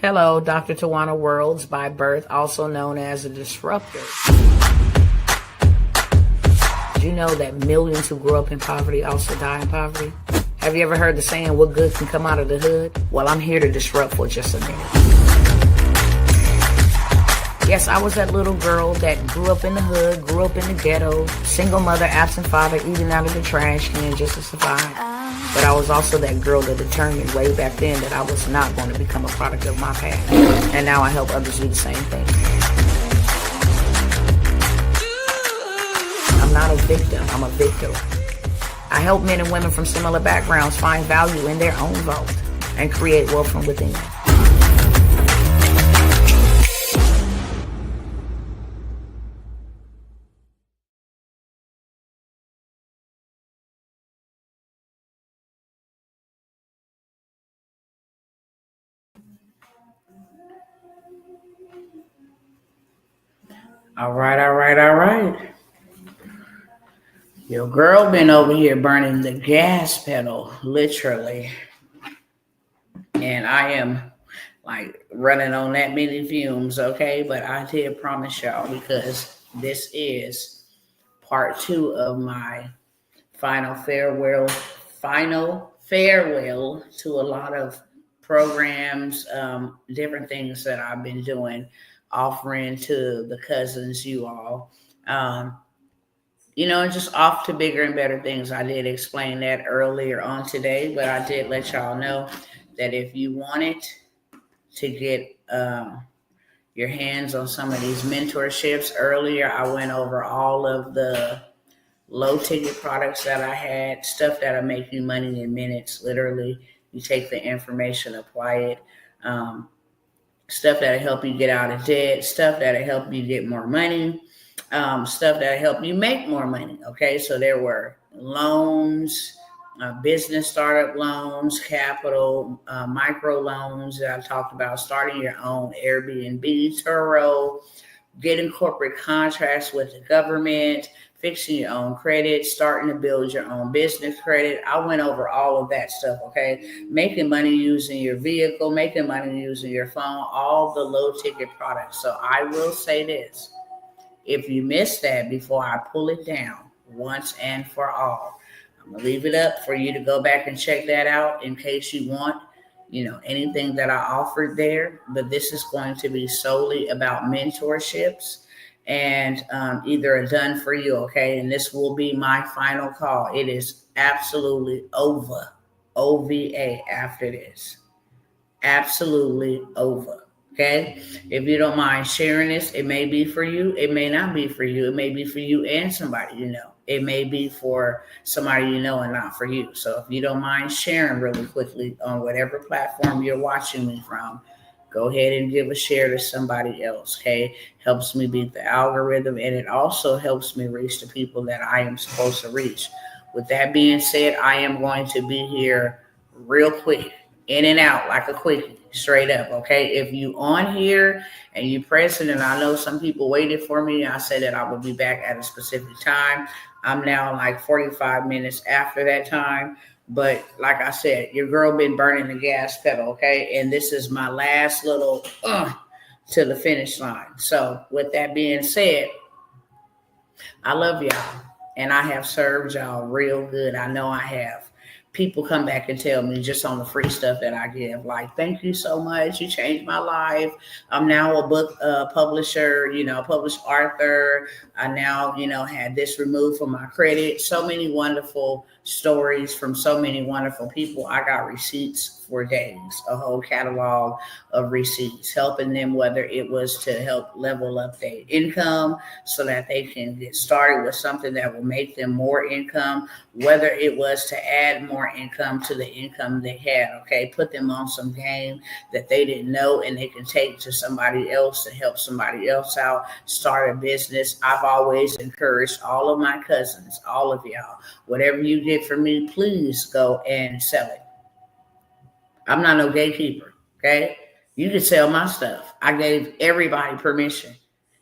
Hello, Dr. Tawana Worlds by birth, also known as a disruptor. Did you know that millions who grew up in poverty also die in poverty? Have you ever heard the saying, what good can come out of the hood? Well, I'm here to disrupt for just a minute. Yes, I was that little girl that grew up in the hood, grew up in the ghetto, single mother, absent father, eating out of the trash can just to survive. But I was also that girl that determined way back then that I was not going to become a product of my past. And now I help others do the same thing. I'm not a victim, I'm a victor. I help men and women from similar backgrounds find value in their own vote and create wealth from within. All right. Your girl been over here burning the gas pedal, literally. And I am like running on that many fumes, okay? But I did promise y'all, because this is part 2 of my final farewell to a lot of programs, different things that I've been doing, offering to the cousins, you all. Just off to bigger and better things. I did explain that earlier on today, but I did let y'all know that if you wanted to get your hands on some of these mentorships earlier, I went over all of the low ticket products that I had, stuff that'll make you money in minutes. Literally, you take the information, apply it, stuff that'll help you get out of debt, stuff that'll help you get more money, stuff that'll help you make more money. Okay, so there were loans, business startup loans, capital, micro loans that I talked about, starting your own Airbnb, Turo, getting corporate contracts with the government, fixing your own credit, starting to build your own business credit. I went over all of that stuff, okay? Making money using your vehicle, making money using your phone, all the low ticket products. So I will say this, if you missed that before I pull it down once and for all, I'm gonna leave it up for you to go back and check that out in case you want, anything that I offered there. But this is going to be solely about mentorships and either a done for you, okay? And this will be my final call. It is absolutely over, OVA after this. Absolutely over, okay? If you don't mind sharing this, it may be for you. It may not be for you. It may be for you and somebody you know. It may be for somebody you know and not for you. So if you don't mind sharing really quickly on whatever platform you're watching me from, go ahead and give a share to somebody else, okay? Helps me beat the algorithm, and it also helps me reach the people that I am supposed to reach. With that being said, I am going to be here real quick, in and out like a quickie, straight up, okay? If you on here and you present, and I know some people waited for me, I said that I would be back at a specific time. I'm now like 45 minutes after that time. But like I said, your girl been burning the gas pedal, okay? And this is my last little to the finish line. So with that being said, I love y'all. And I have served y'all real good. I know I have. People come back and tell me just on the free stuff that I give, like, thank you so much. You changed my life. I'm now a book publisher, published author. I now, had this removed from my credit. So many wonderful stories from so many wonderful people. I got receipts for days, a whole catalog of receipts, helping them, whether it was to help level up their income so that they can get started with something that will make them more income, whether it was to add more income to the income they had, okay? Put them on some game that they didn't know and they can take to somebody else to help somebody else out, start a business. I've always encouraged all of my cousins, all of y'all, whatever you get from me, please go and sell it. I'm not no gatekeeper, okay? You can sell my stuff. I gave everybody permission.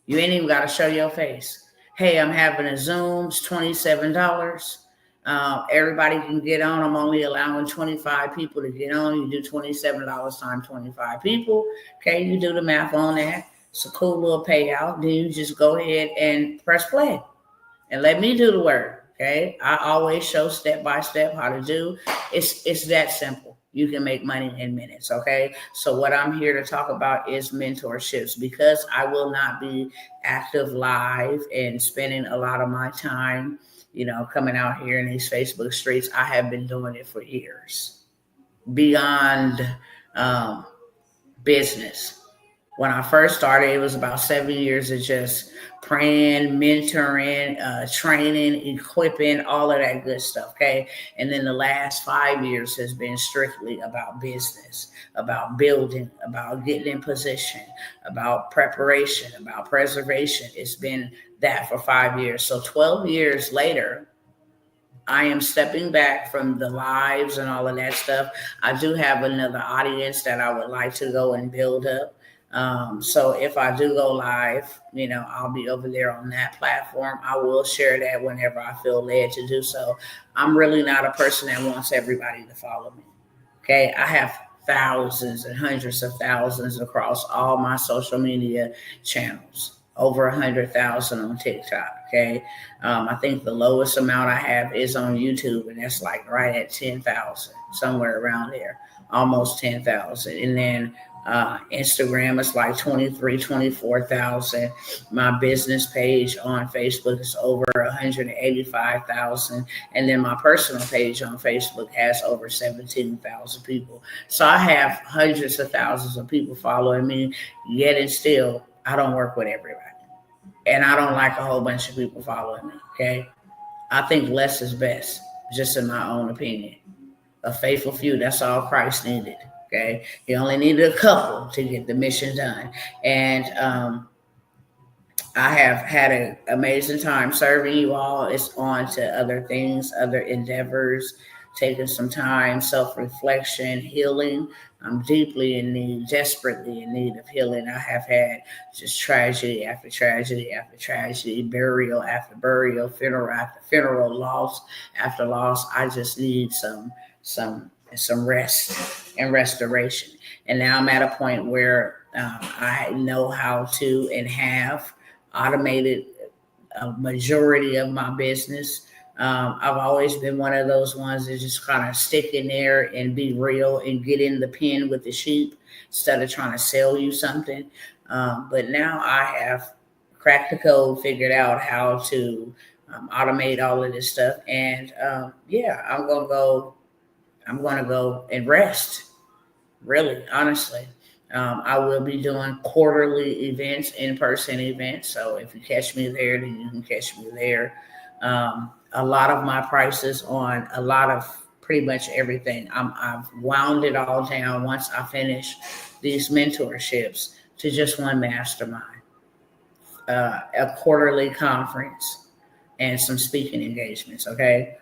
You ain't even got to show your face. Hey, I'm having a Zoom. It's $27. Everybody can get on. I'm only allowing 25 people to get on. You do $27 times 25 people. Okay, you do the math on that. It's a cool little payout. Then you just go ahead and press play and let me do the work. Okay, I always show step by step how to do. It's that simple. You can make money in minutes. Okay, so what I'm here to talk about is mentorships, because I will not be active live and spending a lot of my time, coming out here in these Facebook streets. I have been doing it for years, beyond business. When I first started, it was about 7 years of just praying, mentoring, training, equipping, all of that good stuff. Okay. And then the last 5 years has been strictly about business, about building, about getting in position, about preparation, about preservation. It's been that for 5 years. So 12 years later, I am stepping back from the lives and all of that stuff. I do have another audience that I would like to go and build up. So if I do go live, I'll be over there on that platform. I will share that whenever I feel led to do so. I'm really not a person that wants everybody to follow me. Okay. I have thousands and hundreds of thousands across all my social media channels, over 100,000 on TikTok. Okay. I think the lowest amount I have is on YouTube, and that's like right at 10,000, somewhere around there, almost 10,000. And then Instagram is like 23, 24,000. My business page on Facebook is over 185,000. And then my personal page on Facebook has over 17,000 people. So I have hundreds of thousands of people following me, yet and still, I don't work with everybody. And I don't like a whole bunch of people following me. Okay. I think less is best, just in my own opinion. A faithful few, that's all Christ needed. Okay. He only needed a couple to get the mission done. And I have had an amazing time serving you all. It's on to other things, other endeavors, taking some time, self-reflection, healing. I'm deeply in need, desperately in need of healing. I have had just tragedy after tragedy after tragedy, burial after burial, funeral after funeral, loss after loss. I just need some rest and restoration. And now I'm at a point where I know how to and have automated a majority of my business. I've always been one of those ones that just kind of stick in there and be real and get in the pen with the sheep instead of trying to sell you something. But now I have cracked the code, figured out how to automate all of this stuff. And I'm going to go and rest, really, honestly. I will be doing quarterly events, in-person events. So if you catch me there, then you can catch me there. A lot of my prices on a lot of pretty much everything. I've wound it all down once I finish these mentorships to just one mastermind, a quarterly conference, and some speaking engagements. Okay.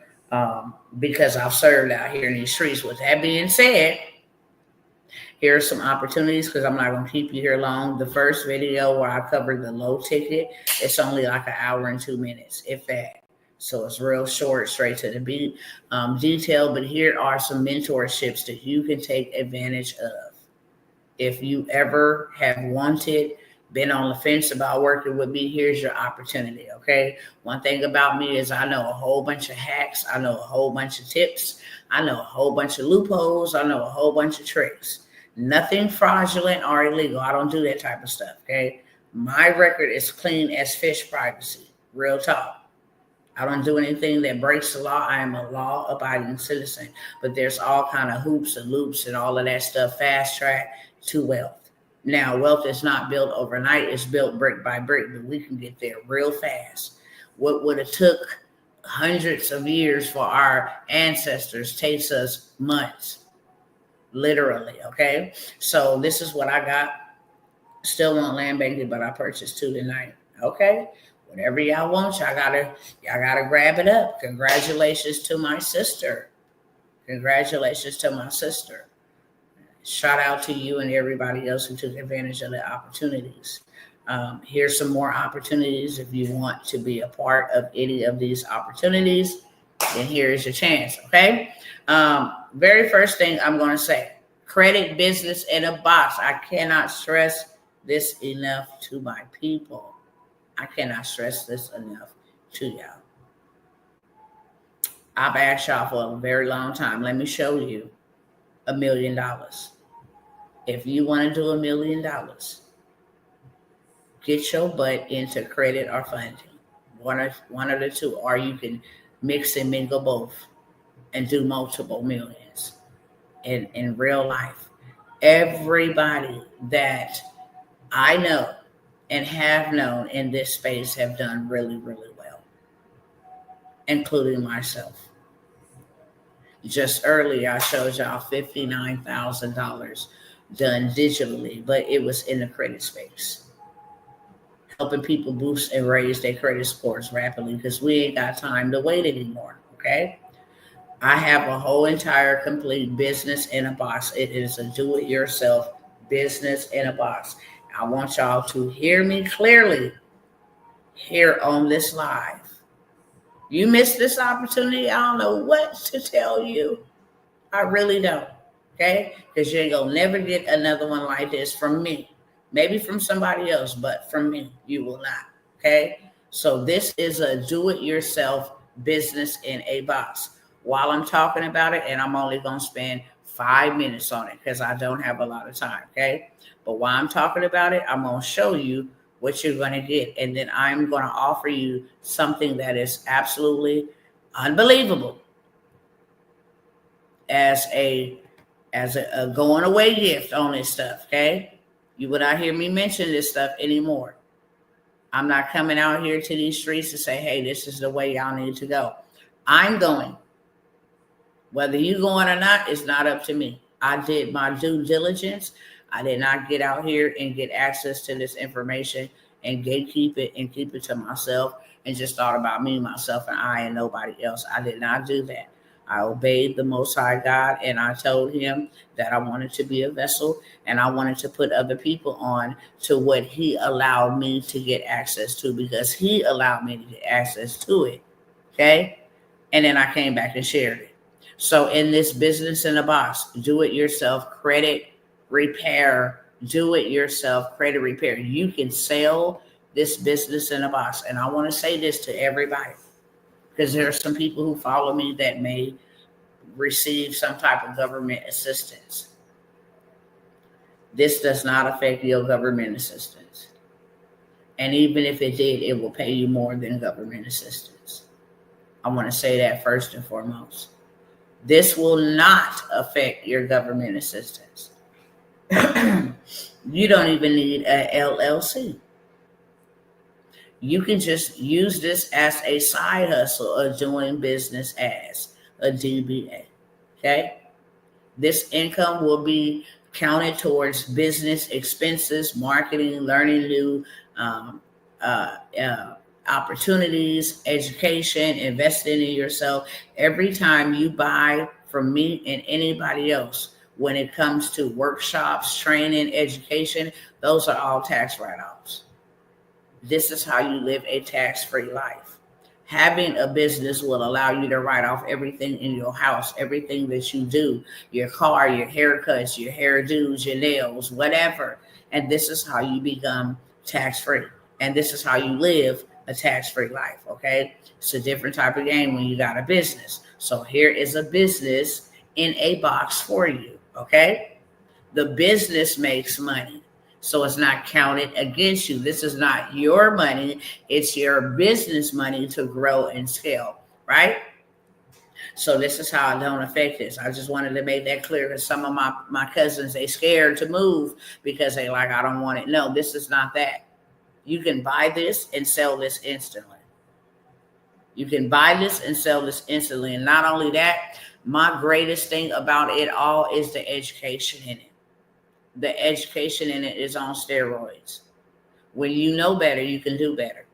Because I've served out here in these streets. With that being said, here are some opportunities, because I'm not going to keep you here long. The first video where I covered the low ticket, it's only like an hour and 2 minutes, if that. So it's real short, straight to the beat, detailed. But here are some mentorships that you can take advantage of. If you ever have wanted, been on the fence about working with me, here's your opportunity. Okay. One thing about me is I know a whole bunch of hacks. I know a whole bunch of tips. I know a whole bunch of loopholes. I know a whole bunch of tricks. Nothing fraudulent or illegal. I don't do that type of stuff. Okay. My record is clean as fish privacy. Real talk. I don't do anything that breaks the law. I am a law-abiding citizen. But there's all kind of hoops and loops and all of that stuff, fast track to wealth. Now, wealth is not built overnight. It's built brick by brick, but we can get there real fast. What would have took hundreds of years for our ancestors takes us months, literally, okay? So this is what I got. Still want land banking, but I purchased 2 tonight. Okay? Whatever y'all want, y'all gotta grab it up. Congratulations to my sister. Congratulations to my sister. Shout out to you and everybody else who took advantage of the opportunities. Here's some more opportunities if you want to be a part of any of these opportunities. then here is your chance. Okay. Very first thing I'm going to say, credit business in a box. I cannot stress this enough to my people. I cannot stress this enough to y'all. I've asked y'all for a very long time. Let me show you $1 million. If you want to do $1 million, get your butt into credit or funding. One of the two, or you can mix and mingle both and do multiple millions in real life. Everybody that I know and have known in this space have done really, really well, including myself. Just earlier, I showed y'all $59,000 done digitally, but it was in the credit space, helping people boost and raise their credit scores rapidly because we ain't got time to wait anymore, okay? I have a whole entire complete business in a box. It is a do-it-yourself business in a box. I want y'all to hear me clearly here on this live. You missed this opportunity, I don't know what to tell you. I really don't, okay? Because you ain't gonna never get another one like this from me. Maybe from somebody else, but from me, you will not, okay? So this is a do-it-yourself business in a box. While I'm talking about it, and I'm only gonna spend 5 minutes on it because I don't have a lot of time, okay? But while I'm talking about it, I'm gonna show you what you're going to get. And then I'm going to offer you something that is absolutely unbelievable as a going away gift on this stuff. Okay. You will not hear me mention this stuff anymore. I'm not coming out here to these streets to say, hey, this is the way y'all need to go. I'm going. Whether you going or not, it's not up to me. I did my due diligence. I did not get out here and get access to this information and gatekeep it and keep it to myself and just thought about me, myself, and I and nobody else. I did not do that. I obeyed the Most High God, and I told him that I wanted to be a vessel and I wanted to put other people on to what he allowed me to get access to because he allowed me to get access to it. Okay? And then I came back and shared it. So in this business in a box, do it yourself, credit repair, do it yourself, credit repair. You can sell this business in a box. And I want to say this to everybody because there are some people who follow me that may receive some type of government assistance. This does not affect your government assistance. And even if it did, it will pay you more than government assistance. I want to say that first and foremost. This will not affect your government assistance. You don't even need an LLC. You can just use this as a side hustle of doing business as a DBA. Okay? This income will be counted towards business expenses, marketing, learning new opportunities, education, investing in yourself. Every time you buy from me and anybody else, when it comes to workshops, training, education, those are all tax write-offs. This is how you live a tax-free life. Having a business will allow you to write off everything in your house, everything that you do, your car, your haircuts, your hairdos, your nails, whatever. And this is how you become tax-free. And this is how you live a tax-free life, okay? It's a different type of game when you got a business. So here is a business in a box for you, okay? The business makes money, so it's not counted against you. This is not your money. It's your business money to grow and scale, right? So this is how I don't affect this. I just wanted to make that clear because some of my cousins, they scared to move because they like, I don't want it. No, this is not that. You can buy this and sell this instantly. You can buy this and sell this instantly. And not only that, my greatest thing about it all is the education in it. The education in it is on steroids. When you know better, you can do better.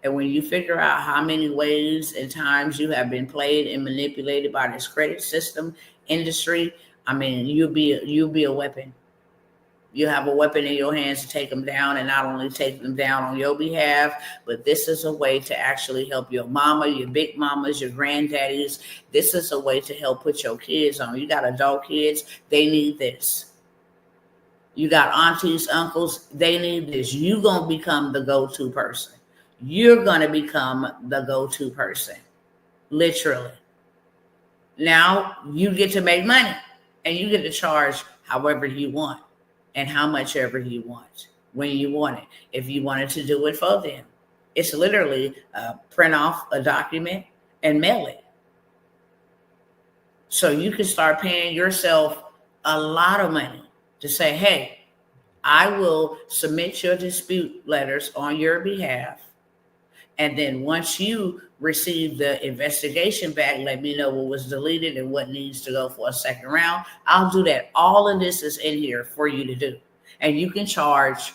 And when you figure out how many ways and times you have been played and manipulated by this credit system industry, I mean, you'll be a weapon. You have a weapon in your hands to take them down, and not only take them down on your behalf, but this is a way to actually help your mama, your big mamas, your granddaddies. This is a way to help put your kids on. You got adult kids, they need this. You got aunties, uncles, they need this. You're going to become the go-to person. You're going to become the go-to person, literally. Now you get to make money, and you get to charge however you want and how much ever you want, when you want it. If you wanted to do it for them, it's literally print off a document and mail it. So you can start paying yourself a lot of money to say, hey, I will submit your dispute letters on your behalf. And then once you receive the investigation back, let me know what was deleted and what needs to go for a second round. I'll do that. All of this is in here for you to do. And you can charge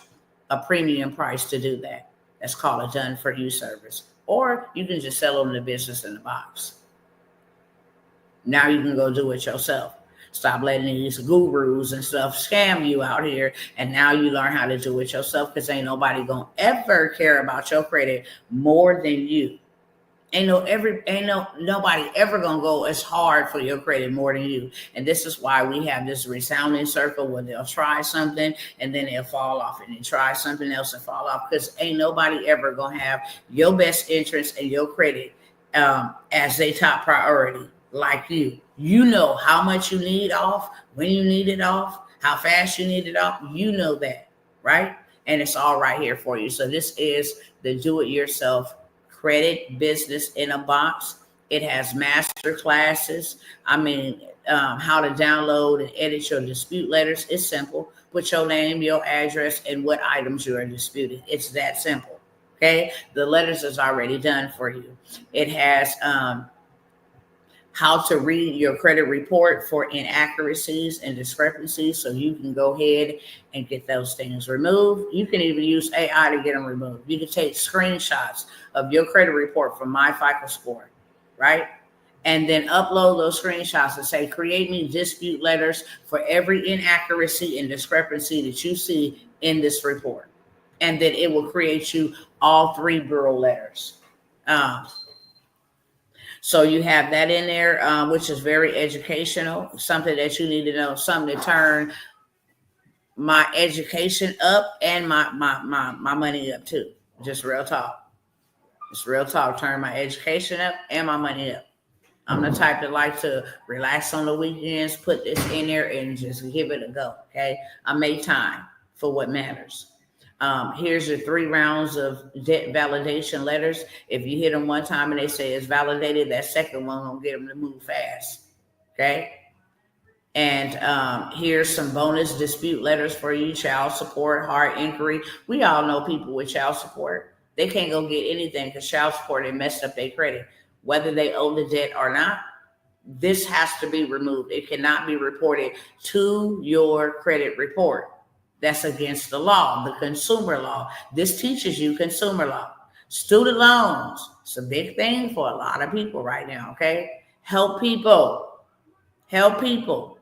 a premium price to do that. That's called a done for you service. Or you can just sell them the business in the box. Now you can go do it yourself. Stop letting these gurus and stuff scam you out here. And now you learn how to do it yourself, because ain't nobody gonna ever care about your credit more than you. Ain't nobody ever gonna go as hard for your credit more than you. And this is why we have this resounding circle where they'll try something and then they'll fall off, and then try something else and fall off, because ain't nobody ever gonna have your best interest and your credit as their top priority like you. You know how much you need off, when you need it off, how fast you need it off. You know that, right? And it's all right here for you. So this is the do-it-yourself credit business in a box. It has master classes. How to download and edit your dispute letters. It's simple. Put your name, your address, and what items you are disputing. It's that simple. Okay? The letters is already done for you. It has how to read your credit report for inaccuracies and discrepancies, so you can go ahead and get those things removed. You can even use AI to get them removed. You can take screenshots of your credit report from My FICO Score, right? And then upload those screenshots and say, create me dispute letters for every inaccuracy and discrepancy that you see in this report. And then it will create you all 3 bureau letters. So you have that in there, which is very educational, something that you need to know, something to turn my education up and my money up too. Just real talk. It's real talk. Turn my education up and my money up. I'm the type that like to relax on the weekends, put this in there and just give it a go. Okay. I make time for what matters. Here's your 3 rounds of debt validation letters. If you hit them one time and they say it's validated, that second one will get them to move fast. Okay. And here's some bonus dispute letters for you. Child support, hard inquiry. We all know people with child support. They can't go get anything because child support, they messed up their credit. Whether they owe the debt or not, this has to be removed. It cannot be reported to your credit report. That's against the law, the consumer law. This teaches you consumer law. Student loans. It's a big thing for a lot of people right now, okay? Help people. Help people.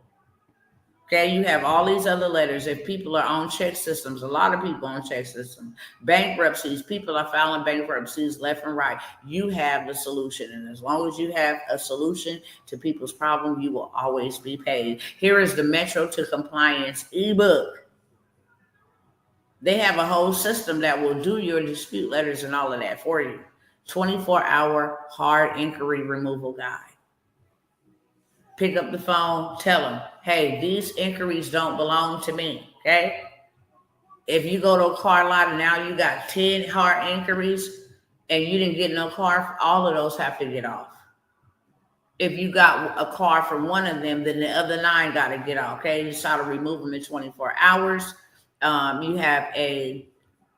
Okay, you have all these other letters. If people are on check systems, a lot of people on check systems. Bankruptcies, people are filing bankruptcies left and right. You have the solution. And as long as you have a solution to people's problem, you will always be paid. Here is the Metro to Compliance ebook. They have a whole system that will do your dispute letters and all of that for you. 24-hour hard inquiry removal guide. Pick up the phone, tell them, hey, these inquiries don't belong to me, okay? If you go to a car lot and now you got 10 hard inquiries and you didn't get no car, all of those have to get off. If you got a car from one of them, then the other 9 got to get off, okay? You try to remove them in 24 hours. You have a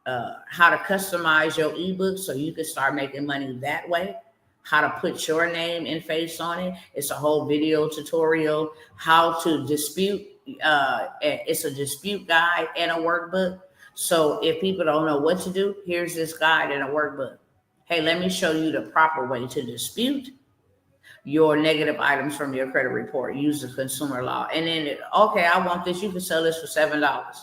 how to customize your ebook so you can start making money that way. How to put your name and face on it. It's a whole video tutorial. How to dispute. It's a dispute guide and a workbook. So if people don't know what to do, here's this guide and a workbook. Hey, let me show you the proper way to dispute your negative items from your credit report. Use the consumer law. And then, okay, I want this. You can sell this for $7.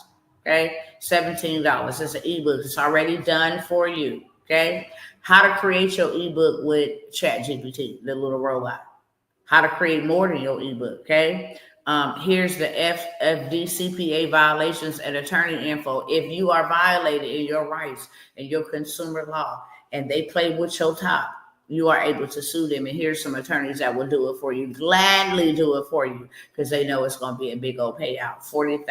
Okay, $17. It's an ebook. It's already done for you. Okay, how to create your ebook with ChatGPT, the little robot. How to create more than your ebook. Okay. Here's the FDCPA violations and attorney info. If you are violated in your rights and your consumer law and they play with your top, you are able to sue them. And here's some attorneys that will do it for you, gladly do it for you, because they know it's going to be a big old payout, $40,000,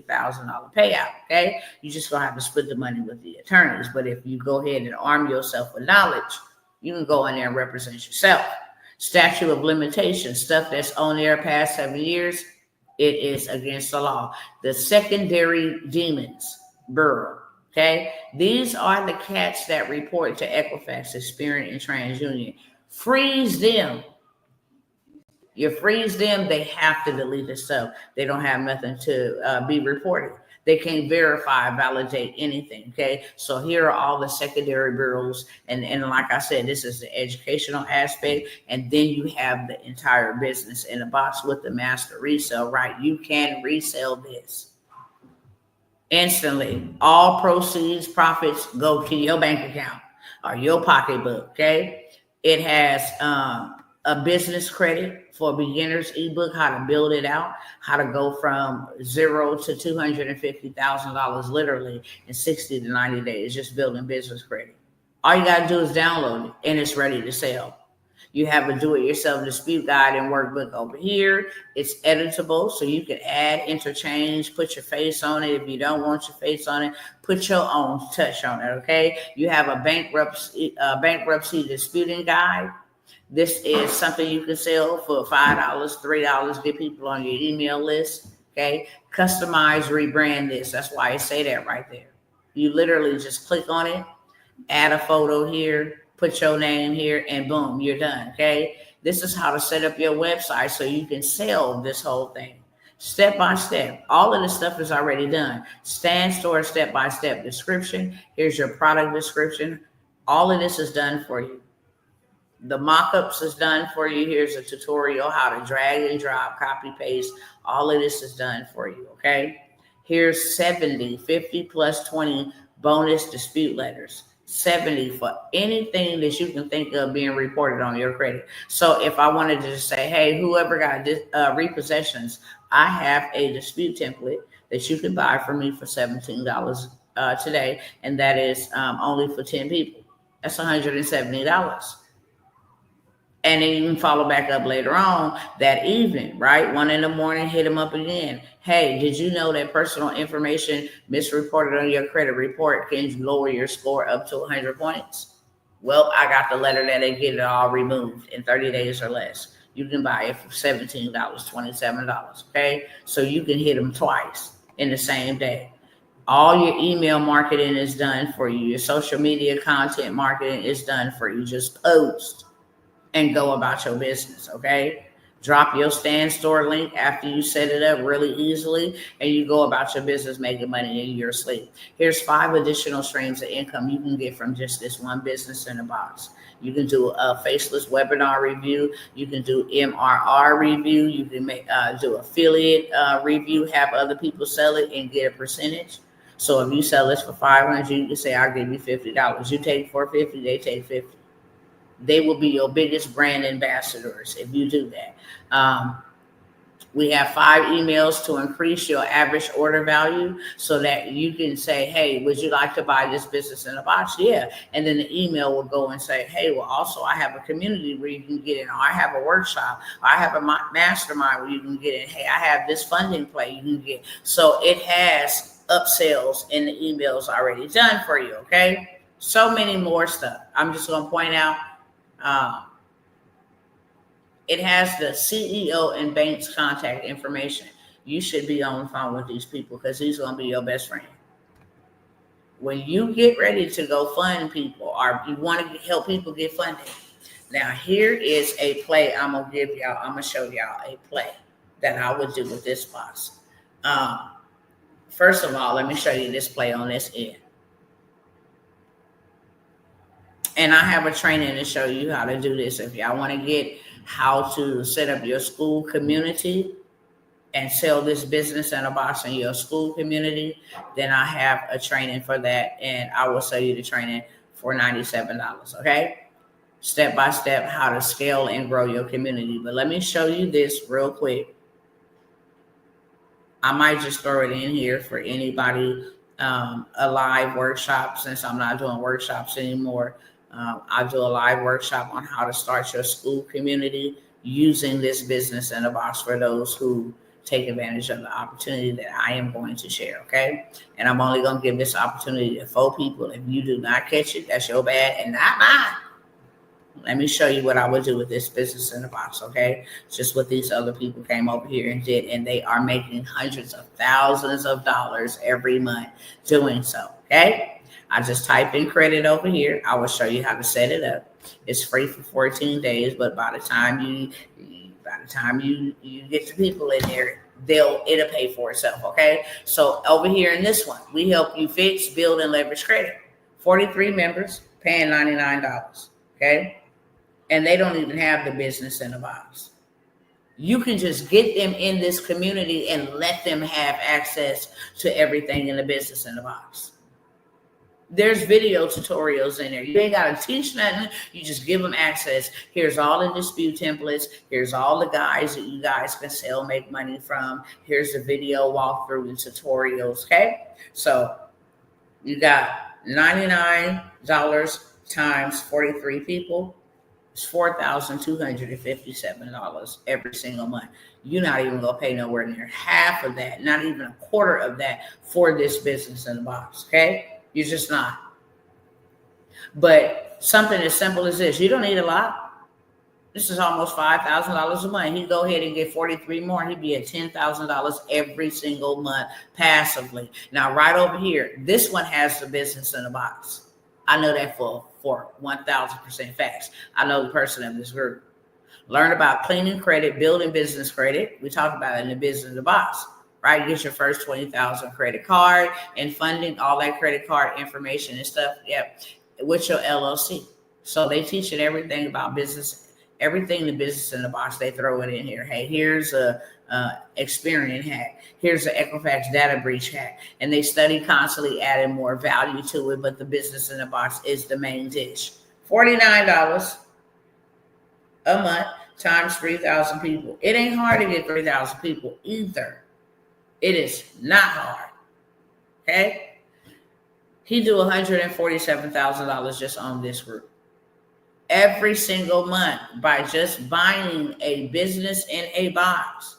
$50,000 payout. Okay. You just going to have to split the money with the attorneys. But if you go ahead and arm yourself with knowledge, you can go in there and represent yourself. Statute of limitations, stuff that's on there past 7 years, it is against the law. The secondary demons bureau. Okay, these are the cats that report to Equifax, Experian, and TransUnion. Freeze them. You freeze them, they have to delete the stuff. They don't have nothing to be reported. They can't verify, validate anything. Okay, so here are all the secondary bureaus, and like I said, this is the educational aspect, and then you have the entire business in a box with the master resell. Right, you can resell this instantly. All proceeds, profits go to your bank account or your pocketbook. Okay, it has a business credit for beginners ebook, how to build it out, how to go from $0 to $250,000 literally in 60 to 90 days, just building business credit. All you got to do is download it and it's ready to sell. You have a do-it-yourself dispute guide and workbook over here. It's editable, so you can add, interchange, put your face on it. If you don't want your face on it, put your own touch on it, okay? You have a bankruptcy disputing guide. This is something you can sell for $5, $3, get people on your email list, okay? Customize, rebrand this. That's why I say that right there. You literally just click on it, add a photo here, put your name here, and boom, you're done, okay? This is how to set up your website so you can sell this whole thing. Step by step. All of this stuff is already done. Stand store step-by-step description. Here's your product description. All of this is done for you. The mock-ups is done for you. Here's a tutorial how to drag and drop, copy, paste. All of this is done for you, okay? Here's 70, 50 plus 20 bonus dispute letters. 70 for anything that you can think of being reported on your credit. So if I wanted to just say, hey, whoever got repossessions, I have a dispute template that you can buy from me for $17 today, and that is only for 10 people. That's $170. And then you can follow back up later on that evening, right? 1 a.m, hit them up again. Hey, did you know that personal information misreported on your credit report can lower your score up to 100 points? Well, I got the letter that they get it all removed in 30 days or less. You can buy it for $17, $27, okay? So you can hit them twice in the same day. All your email marketing is done for you. Your social media content marketing is done for you. Just post and go about your business, okay? Drop your stand store link after you set it up really easily, and you go about your business making money in your sleep. Here's 5 additional streams of income you can get from just this one business in a box. You can do a faceless webinar review. You can do MRR review. You can do affiliate review, have other people sell it and get a percentage. So if you sell this for $500, you can say, I'll give you $50. You take $450, they take $50. They will be your biggest brand ambassadors if you do that. We have 5 emails to increase your average order value so that you can say, hey, would you like to buy this business in a box? Yeah. And then the email will go and say, hey, well, also I have a community where you can get in, or I have a workshop, or I have a mastermind where you can get in. Hey, I have this funding play you can get. So it has upsells in the emails already done for you, okay? So many more stuff. I'm just going to point out. It has the CEO and bank's contact information. You should be on the phone with these people because he's going to be your best friend. When you get ready to go fund people or you want to help people get funded. Now, here is a play I'm going to give y'all. I'm going to show y'all a play that I would do with this box. First of all, let me show you this play on this end. And I have a training to show you how to do this. If y'all want to get how to set up your school community, and sell this business in a box in your school community, then I have a training for that, and I will sell you the training for $97. Okay, step by step how to scale and grow your community. But let me show you this real quick. I might just throw it in here for anybody, a live workshop, since I'm not doing workshops anymore. I do a live workshop on how to start your school community using this business in a box for those who take advantage of the opportunity that I am going to share. Okay, and I'm only going to give this opportunity to 4 people. If you do not catch it, that's your bad and not mine. Let me show you what I would do with this business in the box, okay? Just what these other people came over here and did, and they are making hundreds of thousands of dollars every month doing so, okay? I just type in credit over here. I will show you how to set it up. It's free for 14 days, but by the time you get the people in there, it'll pay for itself, okay? So over here in this one, we help you fix, build, and leverage credit. 43 members paying $99, okay? And they don't even have the business in the box. You can just get them in this community and let them have access to everything in the business in the box. There's video tutorials in there. You ain't got to teach nothing. You just give them access. Here's all the dispute templates. Here's all the guys that you guys can sell, make money from. Here's the video walkthrough and tutorials, okay? So you got $99 times 43 people. It's $4,257 every single month. You're not even going to pay nowhere near half of that, not even a quarter of that for this business in the box, okay? You're just not. But something as simple as this, you don't need a lot. This is almost $5,000 a month. He'd go ahead and get 43 more. He'd be at $10,000 every single month passively. Now, right over here, this one has the business in the box. I know that for 1,000% facts. I know the person in this group. Learn about cleaning credit, building business credit. We talked about it in the business in the box, right? Get your first 20,000 credit card and funding, all that credit card information and stuff. Yep, with your LLC. So they teach it everything about business, everything the business in the box. They throw it in here. Hey, here's a Experian hack. Here's the Equifax data breach hack. And they study constantly adding more value to it, but the business in the box is the main dish. $49 a month times 3,000 people. It ain't hard to get 3,000 people either. It is not hard. Okay? He do $147,000 just on this group every single month by just buying a business in a box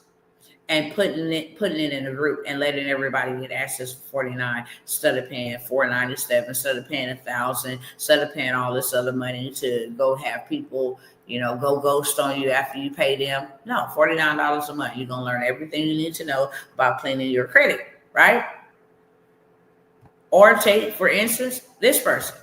and putting it in a group and letting everybody get access for $49 instead of paying $497, instead of paying $1,000, instead of paying all this other money to go have people, go ghost on you after you pay them. No, $49 a month. You're gonna learn everything you need to know about cleaning your credit, right? Or take, for instance, this person.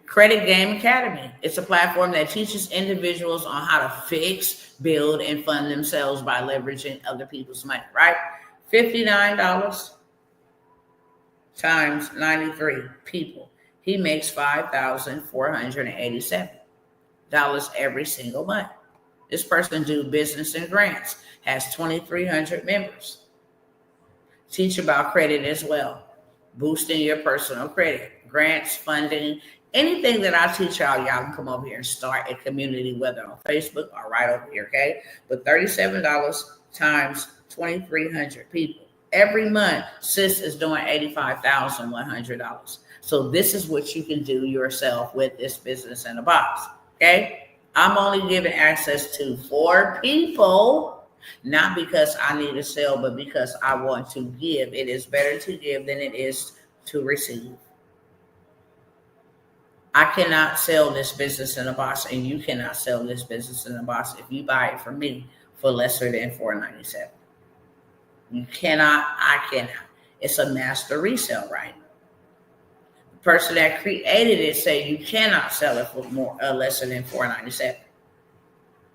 Credit Game Academy. It's a platform that teaches individuals on how to fix, build, and fund themselves by leveraging other people's money, right? $59 times 93 people. He makes $5,487 every single month. This person do business and grants, has 2,300 members. Teach about credit as well. Boosting your personal credit, grants, funding, anything that I teach y'all can come over here and start a community, whether on Facebook or right over here, okay? But $37 times 2,300 people. Every month, Sis is doing $85,100. So this is what you can do yourself with this business in a box, okay? I'm only giving access to 4 people, not because I need to sell, but because I want to give. It is better to give than it is to receive. I cannot sell this business in a box, and you cannot sell this business in a box if you buy it from me for lesser than $497. You cannot, I cannot. It's a master resale, right? The person that created it say you cannot sell it for lesser than $497.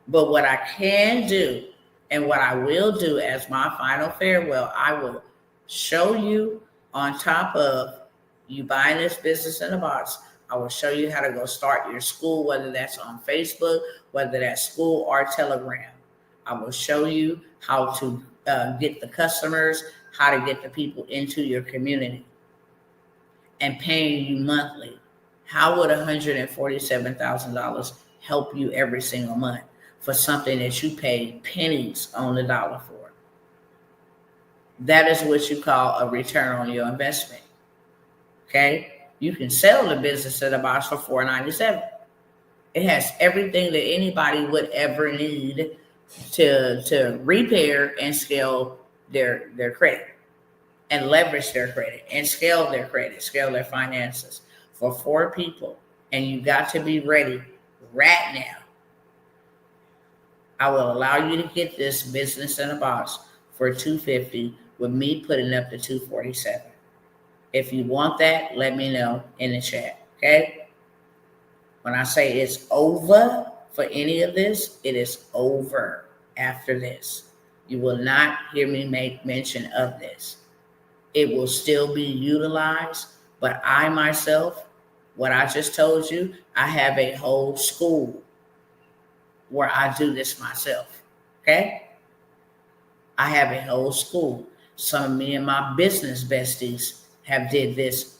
But what I can do, and what I will do as my final farewell, I will show you on top of you buying this business in a box, I will show you how to go start your school, whether that's on Facebook, whether that's school or Telegram. I will show you how to get the customers, how to get the people into your community and paying you monthly. How would $147,000 help you every single month for something that you pay pennies on the dollar for? That is what you call a return on your investment. Okay? You can sell the business in a box for $4.97. It has everything that anybody would ever need to repair and scale their credit and leverage their credit and scale their credit, scale their finances for 4 people. And you got to be ready right now. I will allow you to get this business in a box for $250 with me putting up the $247. If you want that, let me know in the chat, okay? When I say it's over for any of this, it is over after this. You will not hear me make mention of this. It will still be utilized, but I myself, what I just told you, I have a whole school where I do this myself, okay? I have a whole school. Some of me and my business besties have did this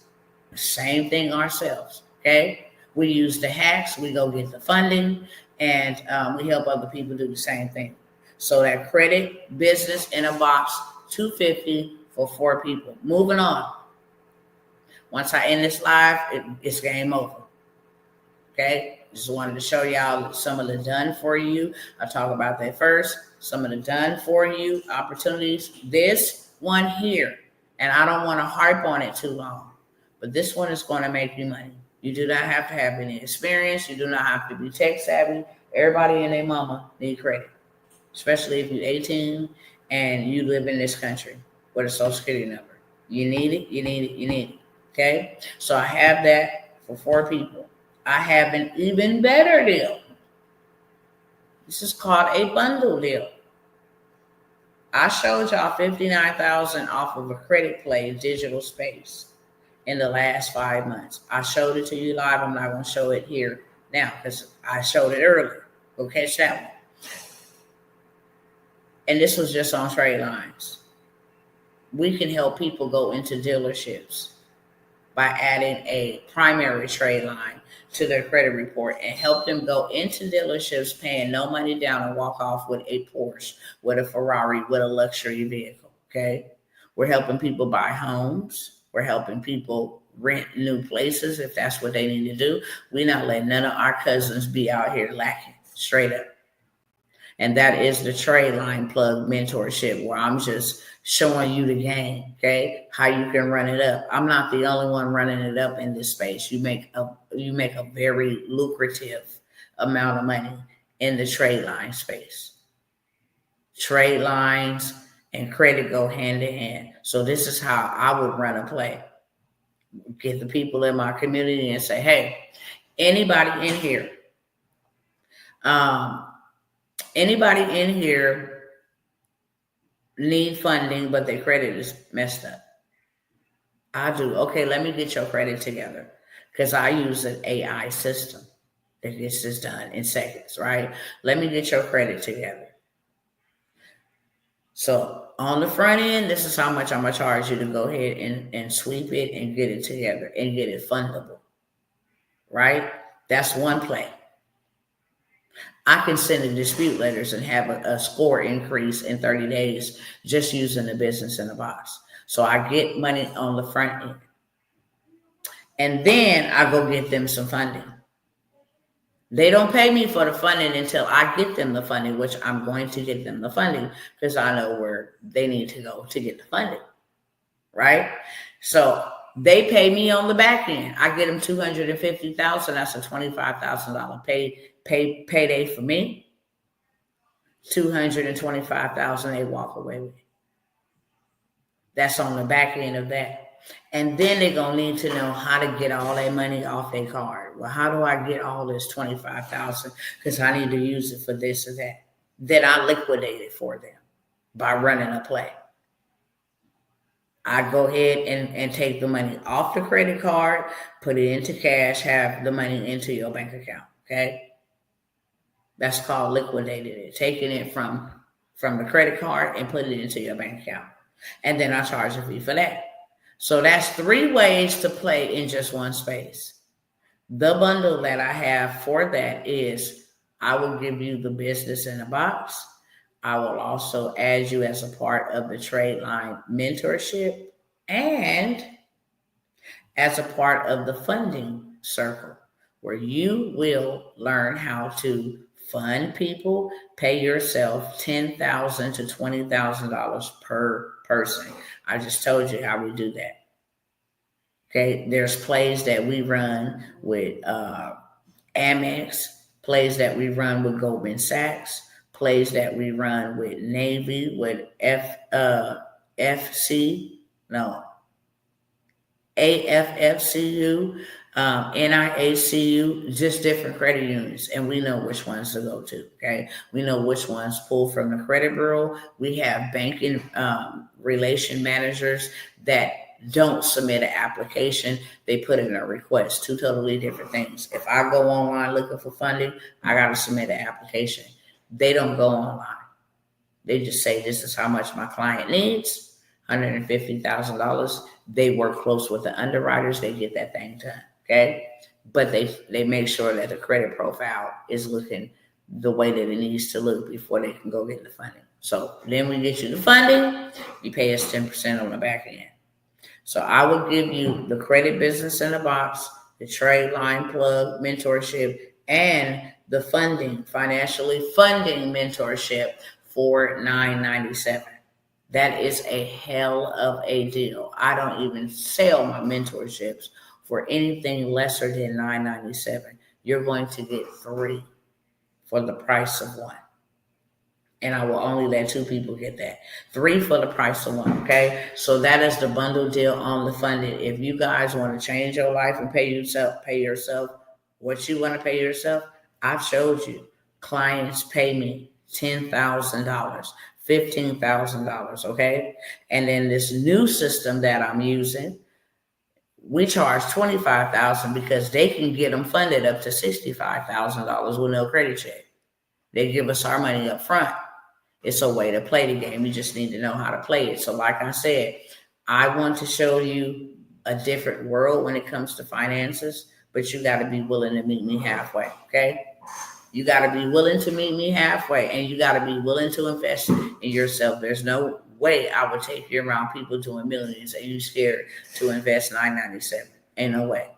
same thing ourselves, okay? We use the hacks, we go get the funding, and we help other people do the same thing. So that credit business in a box, $250 for 4 people. Moving on. Once I end this live, it's game over. Okay? Just wanted to show y'all some of the done for you. I'll talk about that first. Some of the done for you opportunities. This one here, and I don't want to harp on it too long, but this one is going to make you money. You do not have to have any experience. You do not have to be tech savvy. Everybody and their mama need credit, especially if you're 18 and you live in this country with a social security number. You need it, you need it, you need it. Okay? So I have that for 4 people. I have an even better deal. This is called a bundle deal. I showed y'all $59,000 off of a credit play digital space in the last 5 months. I showed it to you live. I'm not going to show it here now because I showed it earlier. Go catch that one. And this was just on trade lines. We can help people go into dealerships by adding a primary trade line to their credit report and help them go into dealerships paying no money down and walk off with a Porsche, with a Ferrari, with a luxury vehicle, okay? We're helping people buy homes. We're helping people rent new places if that's what they need to do. We're not letting none of our cousins be out here lacking, straight up. And that is the trade line plug mentorship, where I'm just showing you the game, okay? How you can run it up. I'm not the only one running it up in this space. You make a very lucrative amount of money in the trade line space. Trade lines and credit go hand in hand. So this is how I would run a play. Get the people in my community and say, hey, anybody in here, need funding, but their credit is messed up? I do. Okay, let me get your credit together, because I use an AI system that gets this done in seconds, right? Let me get your credit together. So on the front end, this is how much I'm going to charge you to go ahead and sweep it and get it together and get it fundable, right? That's one play. I can send the dispute letters and have a score increase in 30 days just using the business in a box. So I get money on the front end. And then I go get them some funding. They don't pay me for the funding until I get them the funding, which I'm going to get them the funding because I know where they need to go to get the funding, right? So they pay me on the back end. I get them $250,000. That's a $25,000 payday for me. $225,000 they walk away with. That's on the back end of that. And then they're going to need to know how to get all that money off their card. Well, how do I get all this $25,000? Because I need to use it for this or that. Then I liquidate it for them by running a play. I go ahead and take the money off the credit card, put it into cash, have the money into your bank account. Okay. That's called liquidated it, taking it from the credit card and putting it into your bank account. And then I charge a fee for that. So that's 3 ways to play in just one space. The bundle that I have for that is I will give you the business in a box. I will also add you as a part of the trade line mentorship and as a part of the funding circle, where you will learn how to fund people, pay yourself $10,000 to $20,000 per person. I just told you how we do that. Okay, there's plays that we run with Amex, plays that we run with Goldman Sachs, plays that we run with Navy, with AFFCU, NIACU, just different credit unions, and we know which ones to go to. Okay, we know which ones pull from the credit bureau. We have banking relation managers that don't submit an application, they put in a request. 2 totally different things. If I go online looking for funding, I got to submit an application. They don't go online. They just say, this is how much my client needs, $150,000. They work close with the underwriters. They get that thing done. Okay. But they make sure that the credit profile is looking the way that it needs to look before they can go get the funding. So then we get you the funding. You pay us 10% on the back end. So I will give you the credit business in a box, the trade line plug mentorship, and the funding, financially funding mentorship for $997. That is a hell of a deal. I don't even sell my mentorships for anything lesser than $997. You're going to get 3 for the price of 1. And I will only let 2 people get that. 3 for the price of 1, okay? So that is the bundle deal on the funding. If you guys want to change your life and pay yourself what you want to pay yourself, I've showed you. Clients pay me $10,000, $15,000, okay? And then this new system that I'm using, we charge $25,000 because they can get them funded up to $65,000 with no credit check. They give us our money up front. It's a way to play the game. You just need to know how to play it. So like I said, I want to show you a different world when it comes to finances, but you got to be willing to meet me halfway, okay? You got to be willing to meet me halfway, and you got to be willing to invest in yourself. There's no way I would take you around people doing millions and you scared to invest $997. Ain't no way,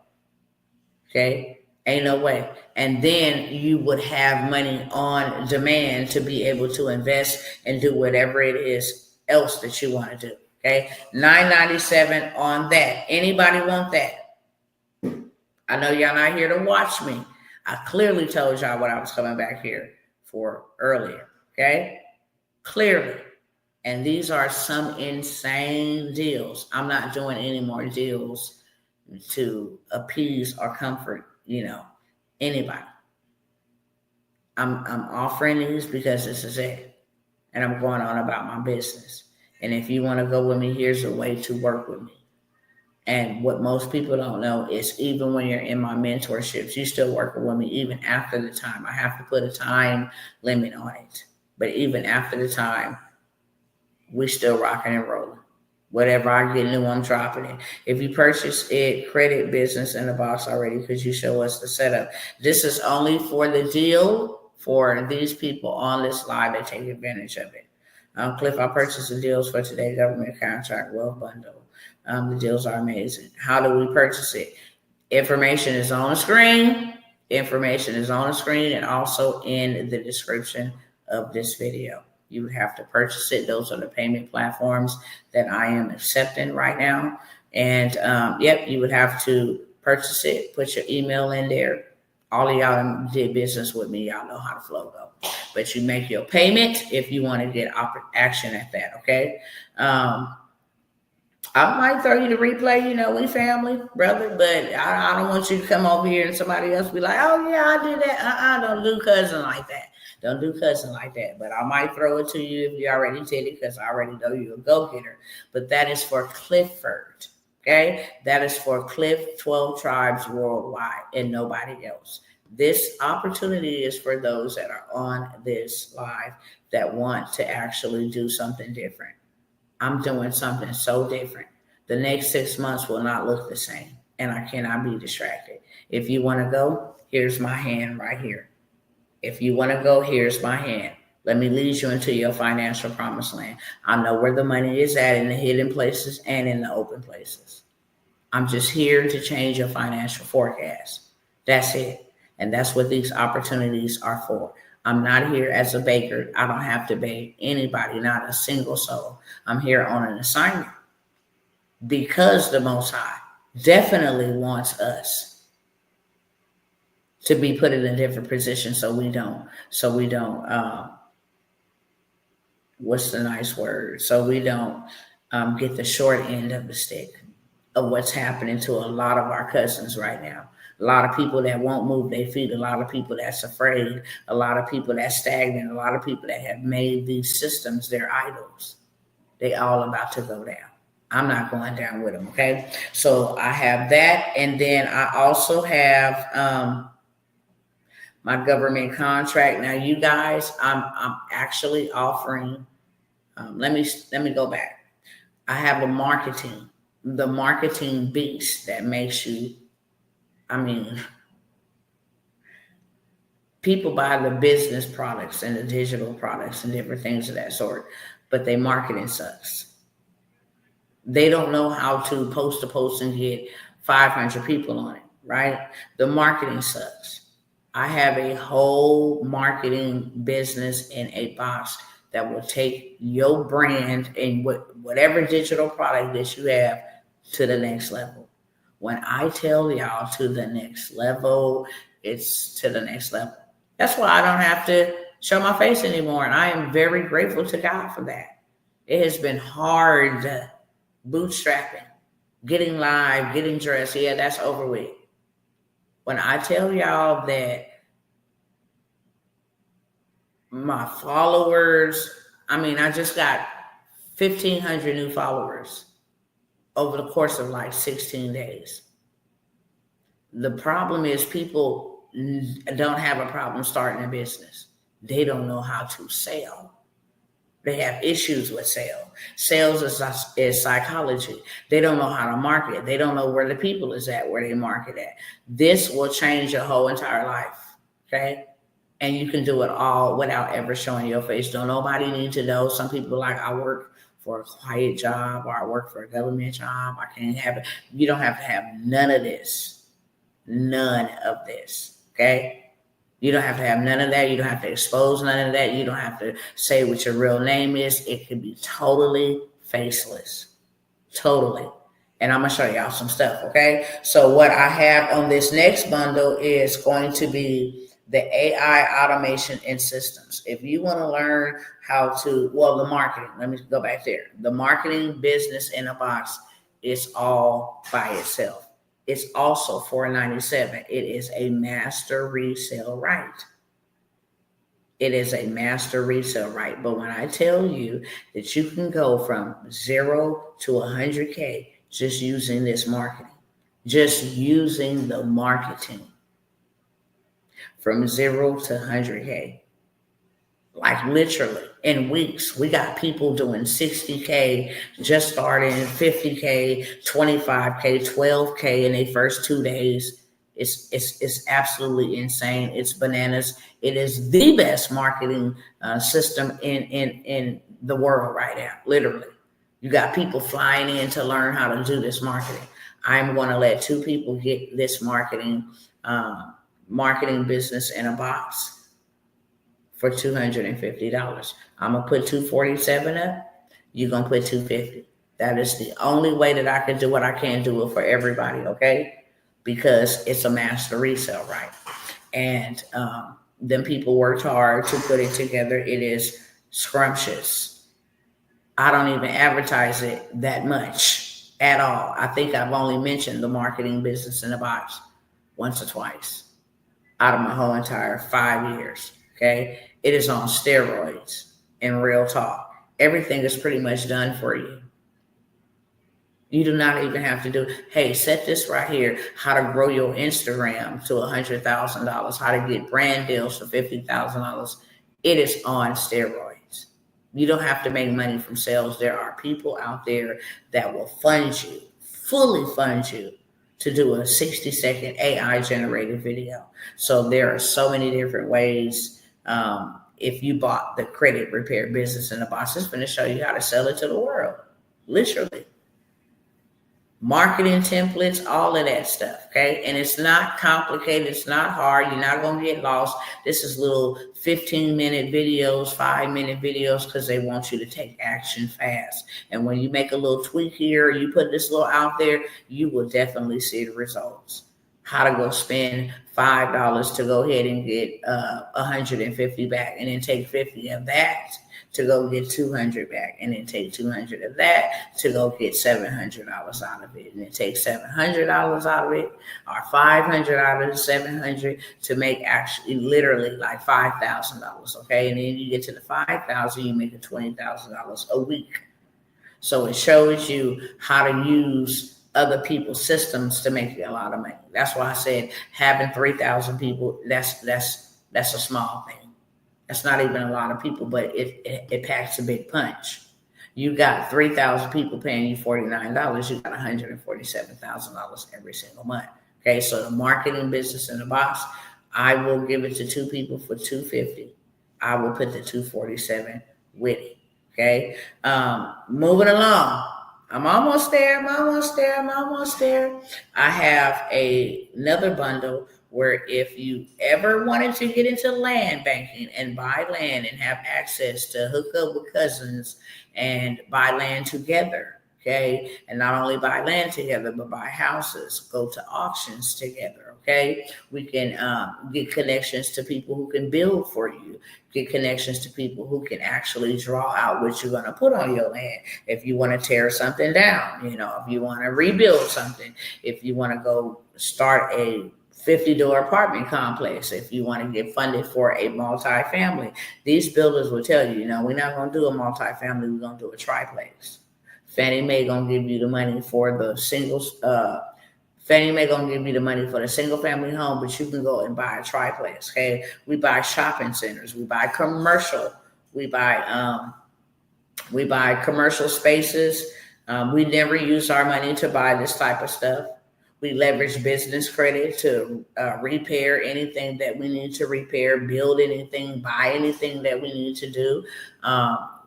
okay? Ain't no way. And then you would have money on demand to be able to invest and do whatever it is else that you want to do. Okay. $997 on that. Anybody want that? I know y'all not here to watch me. I clearly told y'all what I was coming back here for earlier. Okay. Clearly. And these are some insane deals. I'm not doing any more deals to appease or comfort anybody. I'm offering these because this is it. And I'm going on about my business. And if you want to go with me, here's a way to work with me. And what most people don't know is even when you're in my mentorships, you still working with me even after the time. I have to put a time limit on it. But even after the time, we still rocking and rolling. Whatever I get new, I'm dropping it. If you purchase it, credit business in the box already, because you show us the setup. This is only for the deal for these people on this live that take advantage of it. Cliff, I purchased the deals for today, government contract, wealth bundle. The deals are amazing. How do we purchase it? Information is on the screen. Information is on the screen and also in the description of this video. You would have to purchase it. Those are the payment platforms that I am accepting right now. And you would have to purchase it, put your email in there. All of y'all did business with me. Y'all know how the flow go. But you make your payment if you want to get action at that, okay? I might throw you the replay, we family, brother, but I don't want you to come over here and somebody else be like, oh, yeah, I did that. Don't do cousin like that. Don't do cousin like that. But I might throw it to you if you already did it because I already know you're a go-getter. But that is for Clifford. Okay? That is for Cliff 12 Tribes Worldwide and nobody else. This opportunity is for those that are on this live that want to actually do something different. I'm doing something so different. The next 6 months will not look the same, and I cannot be distracted. If you want to go, here's my hand right here. If you want to go, here's my hand. Let me lead you into your financial promised land. I know where the money is at in the hidden places and in the open places. I'm just here to change your financial forecast. That's it. And that's what these opportunities are for. I'm not here as a baker. I don't have to bake anybody, not a single soul. I'm here on an assignment because the Most High definitely wants us to be put in a different position so we don't, what's the nice word? So we don't get the short end of the stick of what's happening to a lot of our cousins right now. A lot of people that won't move their feet, a lot of people that's afraid, a lot of people that's stagnant, a lot of people that have made these systems their idols. They all about to go down. I'm not going down with them, okay? So I have that, and then I also have my government contract. Now, you guys, I'm actually offering. Let me go back. I have the marketing beast that makes you. I mean, people buy the business products and the digital products and different things of that sort, but their marketing sucks. They don't know how to post a post and get 500 people on it, right? The marketing sucks. I have a whole marketing business in a box that will take your brand and whatever digital product that you have to the next level. When I tell y'all to the next level, it's to the next level. That's why I don't have to show my face anymore. And I am very grateful to God for that. It has been hard bootstrapping, getting live, getting dressed. Yeah, that's over with. When I tell y'all that my followers, I just got 1,500 new followers over the course of like 16 days. The problem is people don't have a problem starting a business. They don't know how to sell. They have issues with sales. Sales is psychology. They don't know how to market. They don't know where the people is at, where they market at. This will change your whole entire life, okay? And you can do it all without ever showing your face. Don't nobody need to know. Some people like, I work for a quiet job or I work for a government job. I can't have it. You don't have to have none of this. None of this, okay? You don't have to have none of that. You don't have to expose none of that. You don't have to say what your real name is. It could be totally faceless. Totally. And I'm going to show y'all some stuff, okay? So what I have on this next bundle is going to be the AI automation and systems. If you want to learn how to, the marketing, let me go back there. The marketing business in a box is all by itself. It's also $4.97. It is a master resale right. It is a master resale right. But when I tell you that you can go from 0 to 100K just using this marketing, just using the marketing, from 0 to 100K, like literally in weeks. We got people doing 60K, just starting 50K, 25K, 12K in their first 2 days. It's absolutely insane. It's bananas. It is the best marketing system in the world right now. Literally, you got people flying in to learn how to do this marketing. I'm going to let 2 people get this marketing business in a box for $250. I'm gonna put $247 up. You're gonna put $250. That is the only way that I can do it. I can't do it for everybody, okay? Because it's a master resale, right? And then people worked hard to put it together. It is scrumptious. I don't even advertise it that much at all. I think I've only mentioned the marketing business in a box once or twice out of my whole entire 5 years, okay? It is on steroids. In real talk, everything is pretty much done for you. You do not even have to do, hey, set this right here, how to grow your Instagram to $100,000, how to get brand deals for $50,000. It is on steroids. You don't have to make money from sales. There are people out there that will fund you, fully fund you, to do a 60-second AI generated video. So there are so many different ways. If you bought the credit repair business in a box, it's going to show you how to sell it to the world, literally. Marketing templates, all of that stuff, okay? And it's not complicated. It's not hard. You're not going to get lost. This is little 15-minute videos, 5-minute videos, because they want you to take action fast. And when you make a little tweak here, you put this little out there, you will definitely see the results. How to go spend $5 to go ahead and get 150 back, and then take 50 of that to go get 200 back, and then take 200 of that to go get $700 out of it, and then take $700 out of it, or 500 out of the 700 to make actually literally like $5,000. Okay, and then you get to the 5,000, you make $20,000 a week. So it shows you how to use other people's systems to make you a lot of money. That's why I said having 3,000 people, that's a small thing. That's not even a lot of people, but it packs a big punch. You got 3,000 people paying you $49. You got $147,000 every single month. Okay, so the marketing business in the box, I will give it to 2 people for $250. I will put the $247 with it. Okay, moving along. I'm almost there. I have another bundle where if you ever wanted to get into land banking and buy land and have access to hook up with cousins and buy land together, okay? And not only buy land together, but buy houses, go to auctions together, okay? We can get connections to people who can build for you, get connections to people who can actually draw out what you're going to put on your land. If you want to tear something down, if you want to rebuild something, if you want to go start a 50-door apartment complex, if you want to get funded for a multifamily, these builders will tell you, we're not going to do a multifamily, we're going to do a triplex. Fannie Mae going to give you the money for the singles. Fannie Mae going to give you the money for the single family home, but you can go and buy a triplex. Okay, we buy shopping centers, we buy commercial, we buy commercial spaces. We never use our money to buy this type of stuff. We leverage business credit to repair anything that we need to repair, build anything, buy anything that we need to do.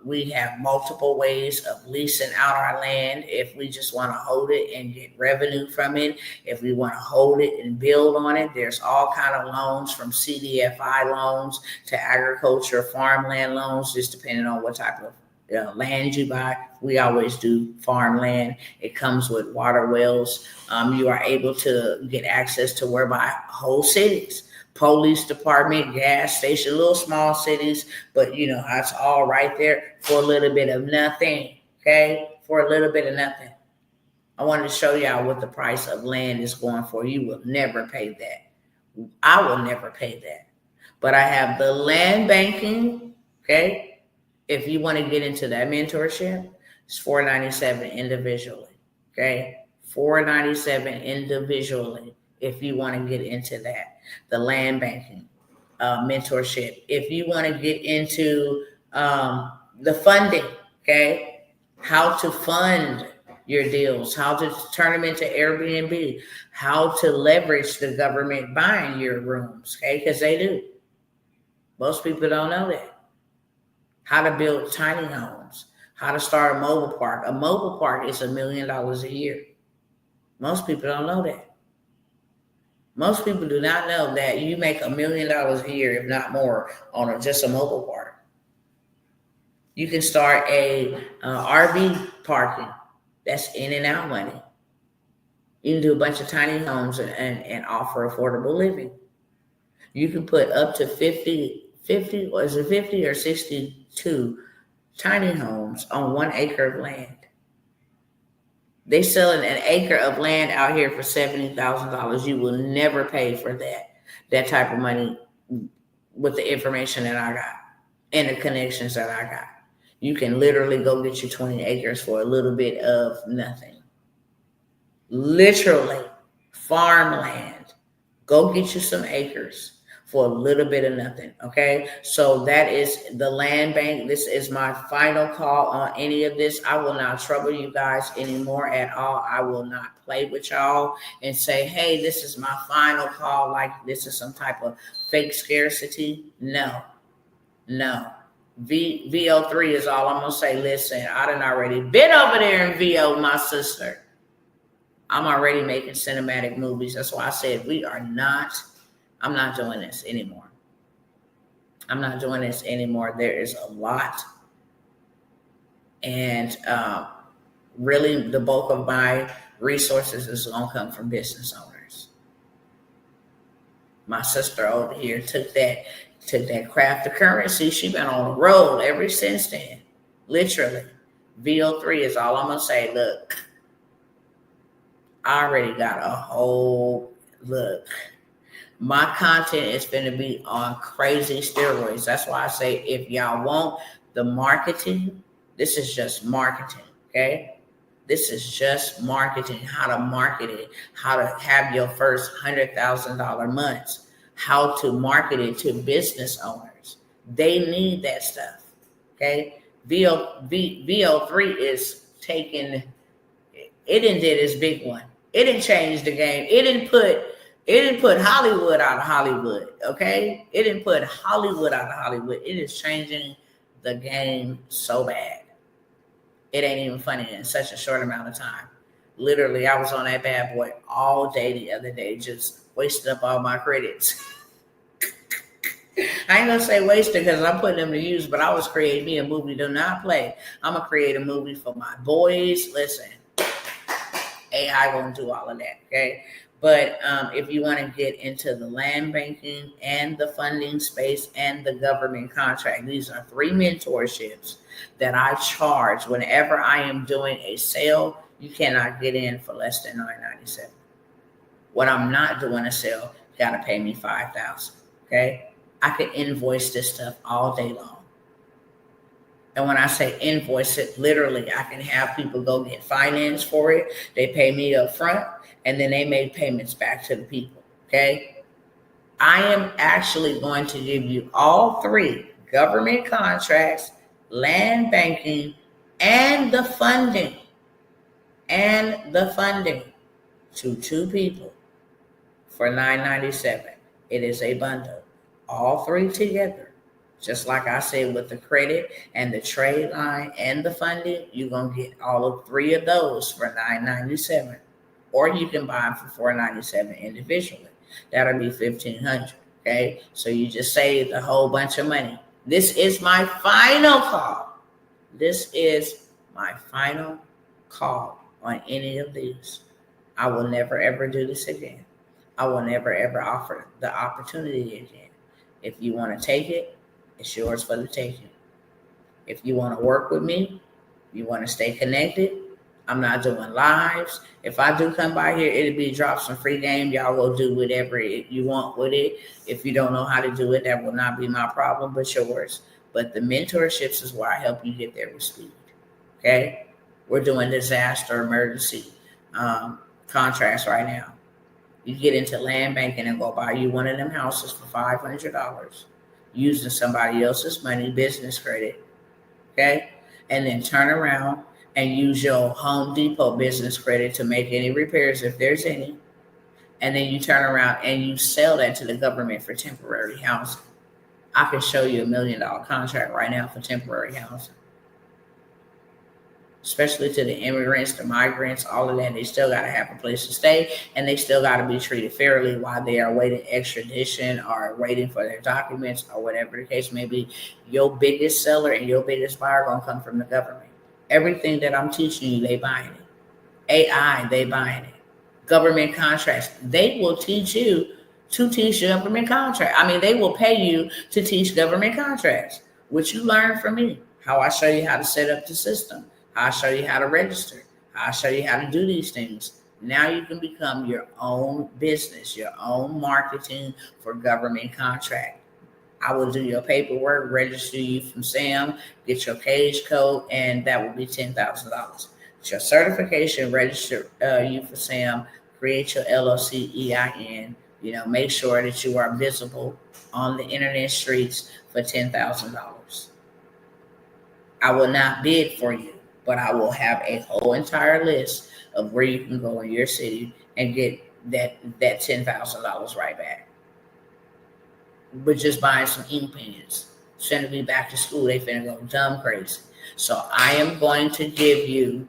We have multiple ways of leasing out our land if we just want to hold it and get revenue from it. If we want to hold it and build on it, there's all kind of loans, from CDFI loans to agriculture, farmland loans, just depending on what type of land you buy. We always do farmland. It comes with water wells. You are able to get access to whereby whole cities, police department, gas station, little small cities, but it's all right there for a little bit of nothing. Okay, for a little bit of nothing. I wanted to show y'all what the price of land is going for. You will never pay that. I will never pay that. But I have the land banking. Okay, if you want to get into that mentorship, it's $497 individually. Okay, $497 individually if you want to get into that. The land banking mentorship. If you want to get into the funding, okay, how to fund your deals, how to turn them into Airbnb, how to leverage the government buying your rooms, okay, because they do. Most people don't know that. How to build tiny homes, how to start a mobile park. A mobile park is $1 million a year. Most people don't know that. Most people do not know that you make $1 million a year, if not more, on just a mobile park. You can start a RV parking. That's in and out money. You can do a bunch of tiny homes and offer affordable living. You can put up to 50 or 62 tiny homes on 1 acre of land. They selling an acre of land out here for $70,000. You will never pay for that type of money with the information that I got. and the connections that I got. You can literally go get you 20 acres for a little bit of nothing. Literally, farmland. Go get you some acres for a little bit of nothing. Okay. So that is the land bank. This is my final call on any of this. I will not trouble you guys anymore at all. I will not play with y'all and say, hey, this is my final call. Like this is some type of fake scarcity. No. VO3 is all I'm going to say. Listen, I done already been over there in VO, my sister. I'm already making cinematic movies. That's why I said I'm not doing this anymore. I'm not doing this anymore. There is a lot. And really the bulk of my resources is going to come from business owners. My sister over here took that craft of currency. She been on the road ever since then. Literally. VO3 is all I'm going to say. Look, I already got a whole look. My content is going to be on crazy steroids. That's why I say if y'all want the marketing, this is just marketing, okay? This is just marketing, how to market it, how to have your first $100,000 months, how to market it to business owners. They need that stuff, okay? VO3 is taking, it didn't did its big one. It didn't change the game. It didn't put Hollywood out of Hollywood, okay? It didn't put Hollywood out of Hollywood. It is changing the game so bad. It ain't even funny in such a short amount of time. Literally, I was on that bad boy all day the other day, just wasting up all my credits. I ain't gonna say wasted because I'm putting them to use, but I was creating me a movie. Do not play. I'm gonna create a movie for my boys. Listen, AI won't do all of that, okay? But if you want to get into the land banking and the funding space and the government contract, these are 3 mentorships that I charge whenever I am doing a sale. You cannot get in for less than $9.97. When I'm not doing a sale, you got to pay me $5,000, okay? I can invoice this stuff all day long. And when I say invoice it, literally, I can have people go get finance for it. They pay me up front, and then they make payments back to the people, okay? I am actually going to give you all 3 government contracts, land banking, and the funding to 2 people for $9.97. It is a bundle, all 3 together. Just like I said, with the credit and the trade line and the funding, you're going to get all of 3 of those for $9.97. Or you can buy them for $4.97 individually. That'll be $1,500, okay? So you just saved a whole bunch of money. This is my final call. This is my final call on any of these. I will never, ever do this again. I will never, ever offer the opportunity again. If you want to take it, it's yours for the taking. If you want to work with me, you want to stay connected, I'm not doing lives. If I do come by here, it'll be drop some free game. Y'all will do whatever you want with it. If you don't know how to do it, that will not be my problem, but yours. But the mentorships is where I help you get there with speed. Okay? We're doing disaster emergency contracts right now. You get into land banking and go buy you one of them houses for $500 using somebody else's money, business credit, okay? And then turn around and use your Home Depot business credit to make any repairs if there's any. And then you turn around and you sell that to the government for temporary housing. I can show you $1 million contract right now for temporary housing. Especially to the immigrants, the migrants, all of that. They still got to have a place to stay, and they still got to be treated fairly while they are waiting extradition or waiting for their documents or whatever the case may be. Your biggest seller and your biggest buyer are going to come from the government. Everything that I'm teaching you, they buying it. AI, they buying it. Government contracts, they will teach you to teach government contract. I mean, they will pay you to teach government contracts, which you learn from me. How I show you how to set up the system. I'll show you how to register. I'll show you how to do these things. Now you can become your own business, your own marketing for government contract. I will do your paperwork, register you from SAM, get your cage code, and that will be $10,000. It's your certification, register you for SAM, create your LLC EIN, make sure that you are visible on the internet streets for $10,000. I will not bid for you, but I will have a whole entire list of where you can go in your city and get that $10,000 right back. But just buying some ink pens. Sending me back to school, they finna go dumb crazy. So I am going to give you